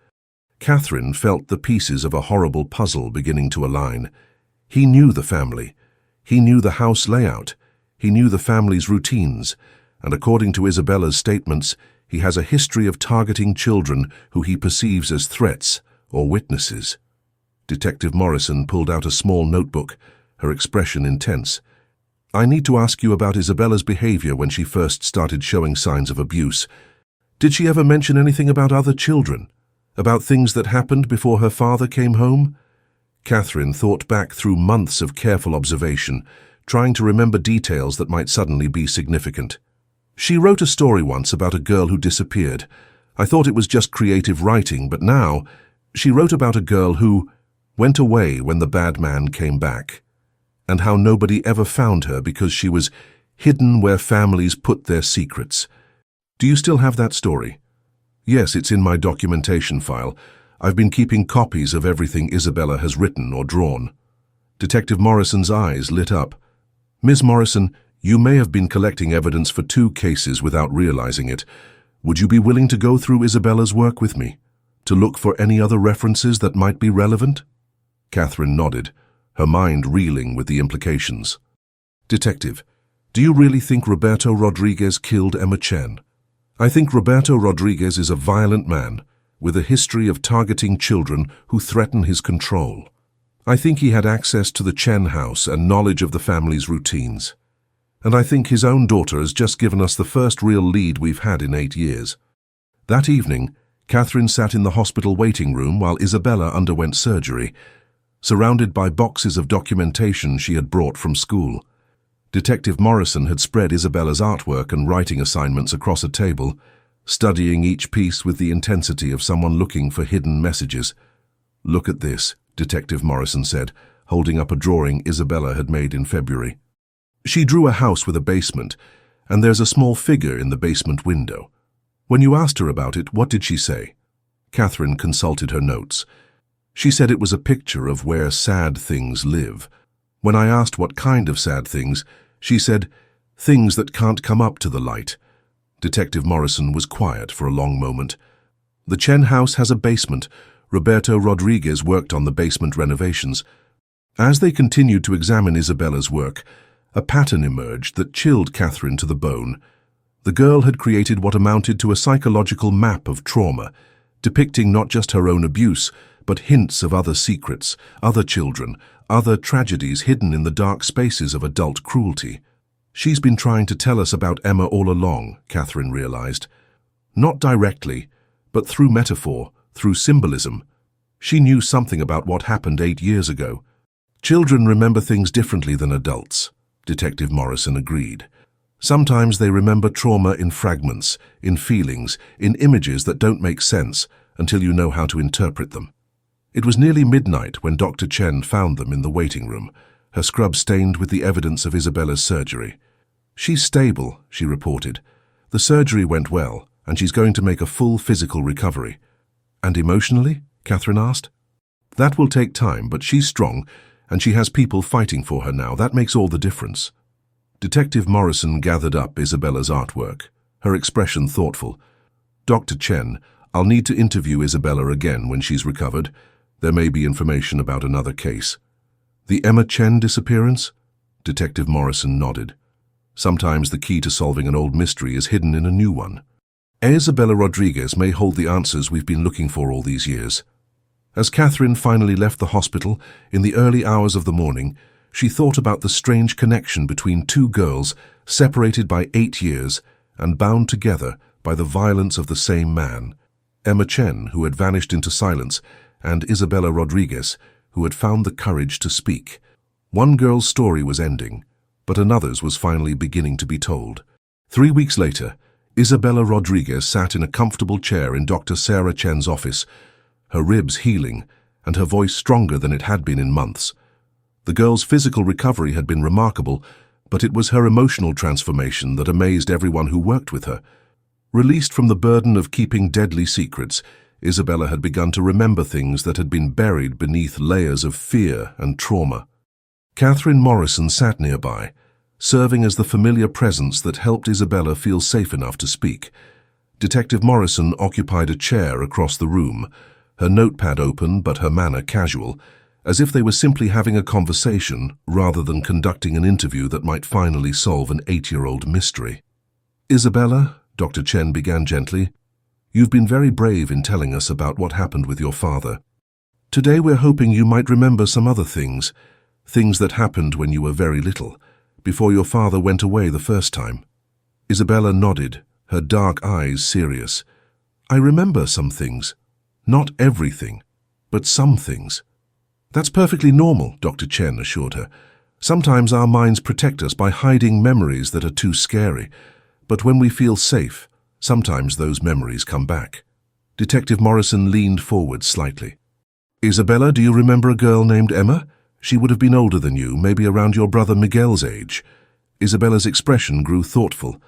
A: Catherine felt the pieces of a horrible puzzle beginning to align. He knew the family. He knew the house layout. He knew the family's routines. And according to Isabella's statements, he has a history of targeting children who he perceives as threats or witnesses. Detective Morrison pulled out a small notebook, her expression intense. I need to ask you about Isabella's behavior when she first started showing signs of abuse. Did she ever mention anything about other children? About things that happened before her father came home? Catherine thought back through months of careful observation, trying to remember details that might suddenly be significant. She wrote a story once about a girl who disappeared. I thought it was just creative writing, but now she wrote about a girl who, went away when the bad man came back, and how nobody ever found her because she was hidden where families put their secrets. Do you still have that story? Yes, it's in my documentation file. I've been keeping copies of everything Isabella has written or drawn. Detective Morrison's eyes lit up. Ms. Morrison, you may have been collecting evidence for 2 cases without realizing it. Would you be willing to go through Isabella's work with me, to look for any other references that might be relevant? Catherine nodded, her mind reeling with the implications. Detective, do you really think Roberto Rodriguez killed Emma Chen? I think Roberto Rodriguez is a violent man with a history of targeting children who threaten his control. I think he had access to the Chen house and knowledge of the family's routines. And I think his own daughter has just given us the first real lead we've had in 8 years. That evening, Catherine sat in the hospital waiting room while Isabella underwent surgery, surrounded by boxes of documentation she had brought from school. Detective Morrison had spread Isabella's artwork and writing assignments across a table, studying each piece with the intensity of someone looking for hidden messages. "Look at this," Detective Morrison said, holding up a drawing Isabella had made in February. "She drew a house with a basement, and there's a small figure in the basement window. When you asked her about it, what did she say?" Catherine consulted her notes. "She said it was a picture of where sad things live. When I asked what kind of sad things, she said, things that can't come up to the light." Detective Morrison was quiet for a long moment. "The Chen house has a basement. Roberto Rodriguez worked on the basement renovations. As they continued to examine Isabella's work, a pattern emerged that chilled Catherine to the bone. The girl had created what amounted to a psychological map of trauma, depicting not just her own abuse, but hints of other secrets, other children, other tragedies hidden in the dark spaces of adult cruelty. She's been trying to tell us about Emma all along, Catherine realized. Not directly, but through metaphor, through symbolism. She knew something about what happened 8 years ago. Children remember things differently than adults, Detective Morrison agreed. Sometimes they remember trauma in fragments, in feelings, in images that don't make sense until you know how to interpret them. It was nearly midnight when Dr. Chen found them in the waiting room, her scrub stained with the evidence of Isabella's surgery. "She's stable," she reported. "The surgery went well, and she's going to make a full physical recovery." "And emotionally?" Catherine asked. "That will take time, but she's strong, and she has people fighting for her now. That makes all the difference." Detective Morrison gathered up Isabella's artwork, her expression thoughtful. "Dr. Chen, I'll need to interview Isabella again when she's recovered. There may be information about another case." "The Emma Chen disappearance?" Detective Morrison nodded. "Sometimes the key to solving an old mystery is hidden in a new one. Isabella Rodriguez may hold the answers we've been looking for all these years." As Catherine finally left the hospital in the early hours of the morning, she thought about the strange connection between 2 girls separated by 8 years and bound together by the violence of the same man. Emma Chen, who had vanished into silence, and Isabella Rodriguez, who had found the courage to speak. One girl's story was ending, but another's was finally beginning to be told. 3 weeks later, Isabella Rodriguez sat in a comfortable chair in Dr. Sarah Chen's office, her ribs healing and her voice stronger than it had been in months. The girl's physical recovery had been remarkable, but it was her emotional transformation that amazed everyone who worked with her. Released from the burden of keeping deadly secrets, Isabella had begun to remember things that had been buried beneath layers of fear and trauma. Catherine Morrison sat nearby, serving as the familiar presence that helped Isabella feel safe enough to speak. Detective Morrison occupied a chair across the room, her notepad open but her manner casual, as if they were simply having a conversation rather than conducting an interview that might finally solve an 8-year-old mystery. "Isabella," Dr. Chen began gently, "you've been very brave in telling us about what happened with your father. Today we're hoping you might remember some other things, things that happened when you were very little, before your father went away the first time." Isabella nodded, her dark eyes serious. "I remember some things. Not everything, but some things." "That's perfectly normal," Dr. Chen assured her. "Sometimes our minds protect us by hiding memories that are too scary, but when we feel safe, sometimes those memories come back." Detective Morrison leaned forward slightly. Isabella, do you remember a girl named Emma? She would have been older than you, maybe around your brother Miguel's age. Isabella's expression grew thoughtful.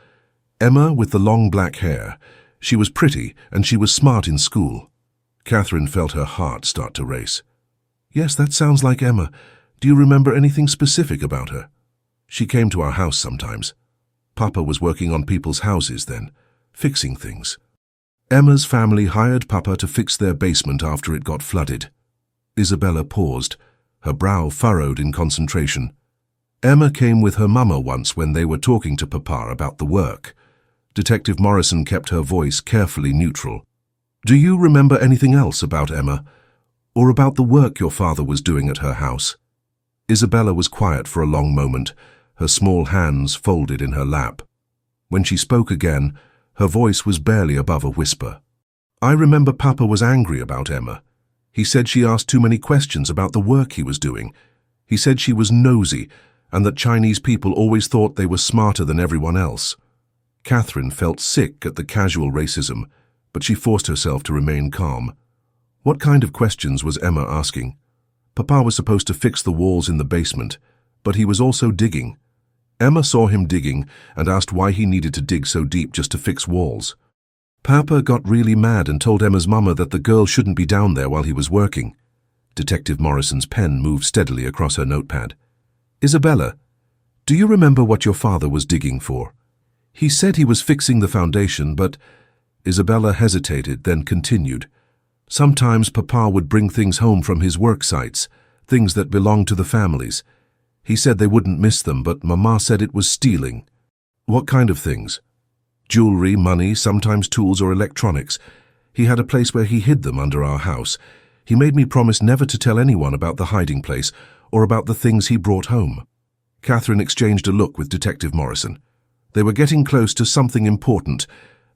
A: Emma with the long black hair. She was pretty and she was smart in school. Catherine felt her heart start to race. Yes, that sounds like Emma. Do you remember anything specific about her? She came to our house sometimes. Papa was working on people's houses then, fixing things. Emma's family hired Papa to fix their basement after it got flooded. Isabella paused, her brow furrowed in concentration. Emma came with her mama once when they were talking to Papa about the work. Detective Morrison kept her voice carefully neutral. Do you remember anything else about Emma, or about the work your father was doing at her house? Isabella was quiet for a long moment, her small hands folded in her lap. When she spoke again, her voice was barely above a whisper. I remember Papa was angry about Emma. He said she asked too many questions about the work he was doing. He said she was nosy, and that Chinese people always thought they were smarter than everyone else. Catherine felt sick at the casual racism, but she forced herself to remain calm. What kind of questions was Emma asking? Papa was supposed to fix the walls in the basement, but he was also digging. Emma saw him digging and asked why he needed to dig so deep just to fix walls. Papa got really mad and told Emma's mama that the girl shouldn't be down there while he was working. Detective Morrison's pen moved steadily across her notepad. Isabella, do you remember what your father was digging for? He said he was fixing the foundation, but... Isabella hesitated, then continued. Sometimes Papa would bring things home from his work sites, things that belonged to the families. He said they wouldn't miss them, but Mama said it was stealing. What kind of things? Jewelry, money, sometimes tools or electronics. He had a place where he hid them under our house. He made me promise never to tell anyone about the hiding place or about the things he brought home. Catherine exchanged a look with Detective Morrison. They were getting close to something important,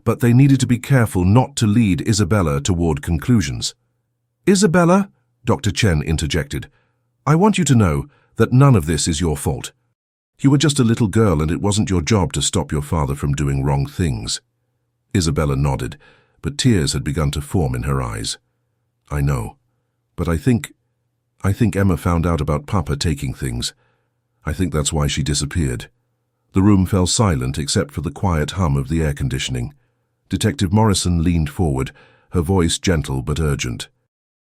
A: but they needed to be careful not to lead Isabella toward conclusions. Isabella, Dr. Chen interjected, I want you to know that none of this is your fault. You were just a little girl and it wasn't your job to stop your father from doing wrong things. Isabella nodded, but tears had begun to form in her eyes. I know, but I think Emma found out about Papa taking things. I think that's why she disappeared. The room fell silent except for the quiet hum of the air conditioning. Detective Morrison leaned forward, her voice gentle but urgent.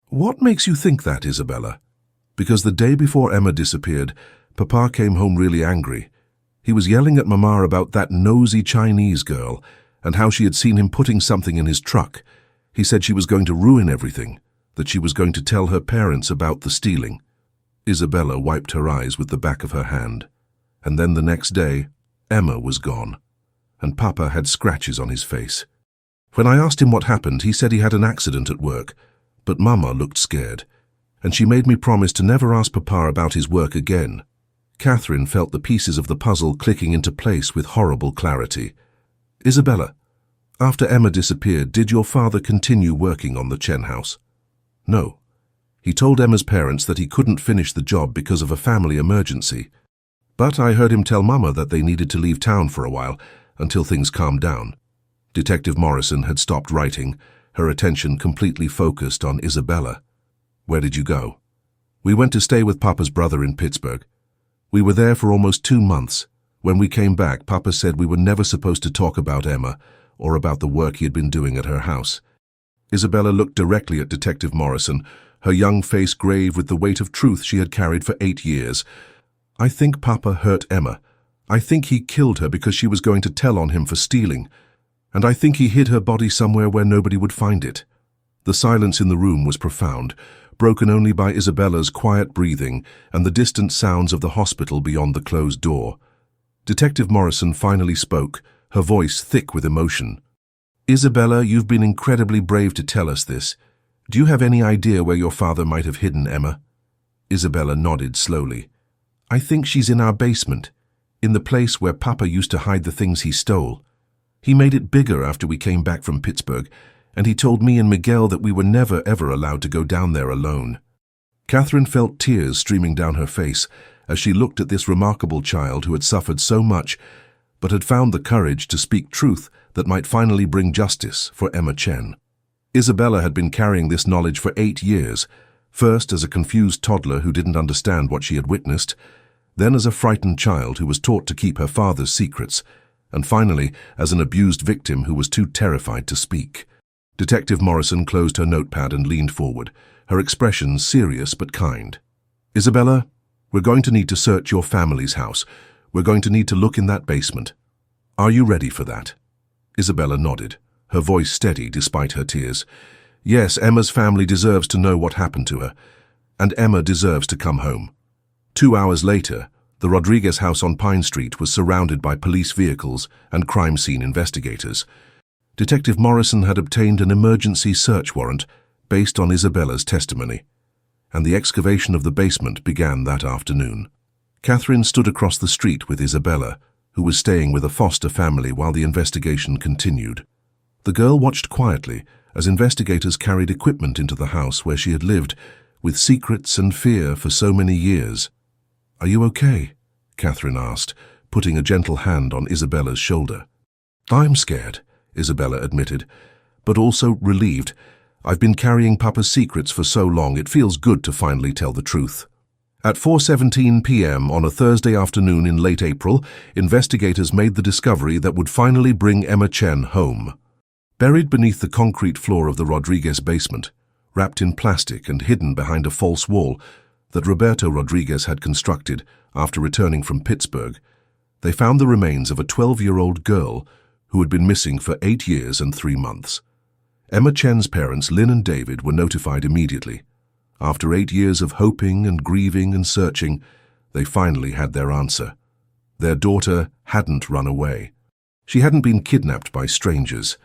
A: What makes you think that, Isabella? Because the day before Emma disappeared, Papa came home really angry. He was yelling at Mama about that nosy Chinese girl and how she had seen him putting something in his truck. He said she was going to ruin everything, that she was going to tell her parents about the stealing. Isabella wiped her eyes with the back of her hand. And then the next day, Emma was gone, and Papa had scratches on his face. When I asked him what happened, he said he had an accident at work, but Mama looked scared, and she made me promise to never ask Papa about his work again. Catherine felt the pieces of the puzzle clicking into place with horrible clarity. Isabella, after Emma disappeared, did your father continue working on the Chen house? No. He told Emma's parents that he couldn't finish the job because of a family emergency. But I heard him tell Mama that they needed to leave town for a while, until things calmed down. Detective Morrison had stopped writing, her attention completely focused on Isabella. Where did you go? We went to stay with Papa's brother in Pittsburgh. We were there for almost 2 months. When we came back, Papa said we were never supposed to talk about Emma or about the work he had been doing at her house. Isabella looked directly at Detective Morrison, her young face grave with the weight of truth she had carried for 8 years. I think Papa hurt Emma. I think he killed her because she was going to tell on him for stealing. And I think he hid her body somewhere where nobody would find it. The silence in the room was profound, broken only by Isabella's quiet breathing and the distant sounds of the hospital beyond the closed door. Detective Morrison finally spoke, her voice thick with emotion. Isabella, you've been incredibly brave to tell us this. Do you have any idea where your father might have hidden Emma? Isabella nodded slowly. I think she's in our basement, in the place where Papa used to hide the things he stole. He made it bigger after we came back from Pittsburgh, and he told me and Miguel that we were never ever allowed to go down there alone. Catherine felt tears streaming down her face as she looked at this remarkable child who had suffered so much, but had found the courage to speak truth that might finally bring justice for Emma Chen. Isabella had been carrying this knowledge for 8 years, first as a confused toddler who didn't understand what she had witnessed, then as a frightened child who was taught to keep her father's secrets, and finally as an abused victim who was too terrified to speak. Detective Morrison closed her notepad and leaned forward, her expression serious but kind. "Isabella, we're going to need to search your family's house. We're going to need to look in that basement. Are you ready for that?" Isabella nodded, her voice steady despite her tears. "Yes, Emma's family deserves to know what happened to her, and Emma deserves to come home." 2 hours later, the Rodriguez house on Pine Street was surrounded by police vehicles and crime scene investigators. Detective Morrison had obtained an emergency search warrant based on Isabella's testimony, and the excavation of the basement began that afternoon. Catherine stood across the street with Isabella, who was staying with a foster family while the investigation continued. The girl watched quietly as investigators carried equipment into the house where she had lived, with secrets and fear for so many years. "Are you okay?" Catherine asked, putting a gentle hand on Isabella's shoulder. "I'm scared," Isabella admitted, "but also relieved. I've been carrying Papa's secrets for so long, it feels good to finally tell the truth." At 4:17 p.m. on a Thursday afternoon in late April, investigators made the discovery that would finally bring Emma Chen home. Buried beneath the concrete floor of the Rodriguez basement, wrapped in plastic and hidden behind a false wall that Roberto Rodriguez had constructed after returning from Pittsburgh, they found the remains of a 12-year-old girl who had been missing for 8 years and 3 months. Emma Chen's parents, Lynn and David, were notified immediately. After 8 years of hoping and grieving and searching, they finally had their answer. Their daughter hadn't run away. She hadn't been kidnapped by strangers.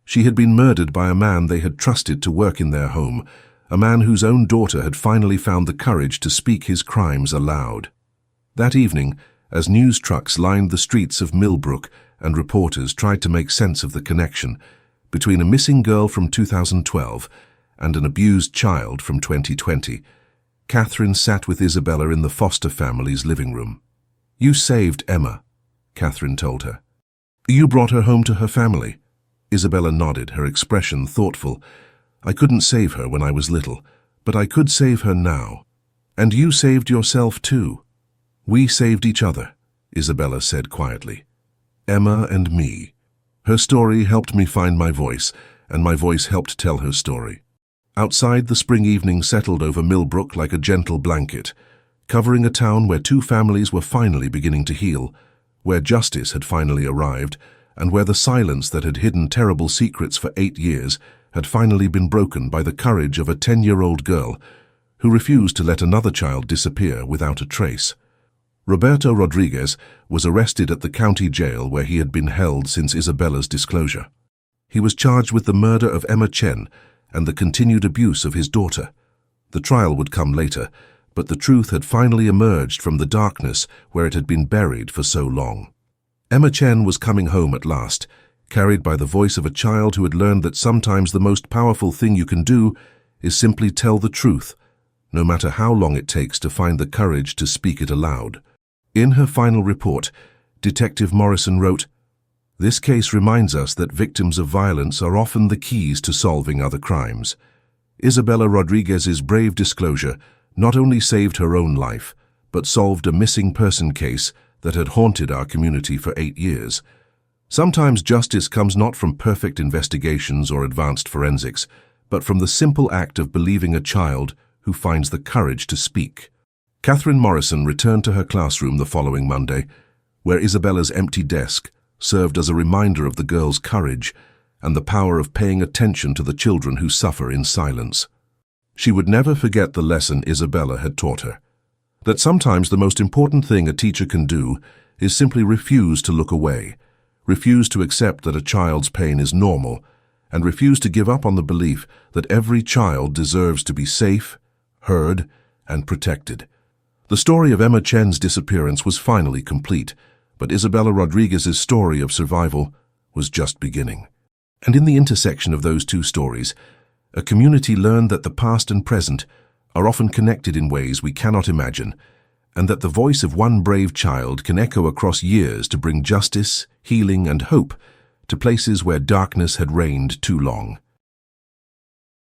A: She had been murdered by a man they had trusted to work in their home, a man whose own daughter had finally found the courage to speak his crimes aloud. That evening, as news trucks lined the streets of Millbrook and reporters tried to make sense of the connection between a missing girl from 2012 and an abused child from 2020, Catherine sat with Isabella in the foster family's living room. "You saved Emma," Catherine told her. "You brought her home to her family." Isabella nodded, her expression thoughtful. "I couldn't save her when I was little, but I could save her now. And you saved yourself too." "We saved each other," Isabella said quietly. "Emma and me. Her story helped me find my voice, and my voice helped tell her story." Outside, the spring evening settled over Millbrook like a gentle blanket, covering a town where 2 families were finally beginning to heal, where justice had finally arrived, and where the silence that had hidden terrible secrets for 8 years had finally been broken by the courage of a 10-year-old girl who refused to let another child disappear without a trace. Roberto Rodriguez was arrested at the county jail where he had been held since Isabella's disclosure. He was charged with the murder of Emma Chen and the continued abuse of his daughter. The trial would come later, but the truth had finally emerged from the darkness where it had been buried for so long. Emma Chen was coming home at last, carried by the voice of a child who had learned that sometimes the most powerful thing you can do is simply tell the truth, no matter how long it takes to find the courage to speak it aloud. In her final report, Detective Morrison wrote, "This case reminds us that victims of violence are often the keys to solving other crimes. Isabella Rodriguez's brave disclosure not only saved her own life, but solved a missing person case that had haunted our community for 8 years. Sometimes justice comes not from perfect investigations or advanced forensics, but from the simple act of believing a child who finds the courage to speak." Catherine Morrison returned to her classroom the following Monday, where Isabella's empty desk served as a reminder of the girl's courage and the power of paying attention to the children who suffer in silence. She would never forget the lesson Isabella had taught her, that sometimes the most important thing a teacher can do is simply refuse to look away, refuse to accept that a child's pain is normal, and refuse to give up on the belief that every child deserves to be safe, heard, and protected. The story of Emma Chen's disappearance was finally complete, but Isabella Rodriguez's story of survival was just beginning. And in the intersection of those 2 stories, a community learned that the past and present are often connected in ways we cannot imagine, and that the voice of one brave child can echo across years to bring justice, healing, and hope to places where darkness had reigned too long.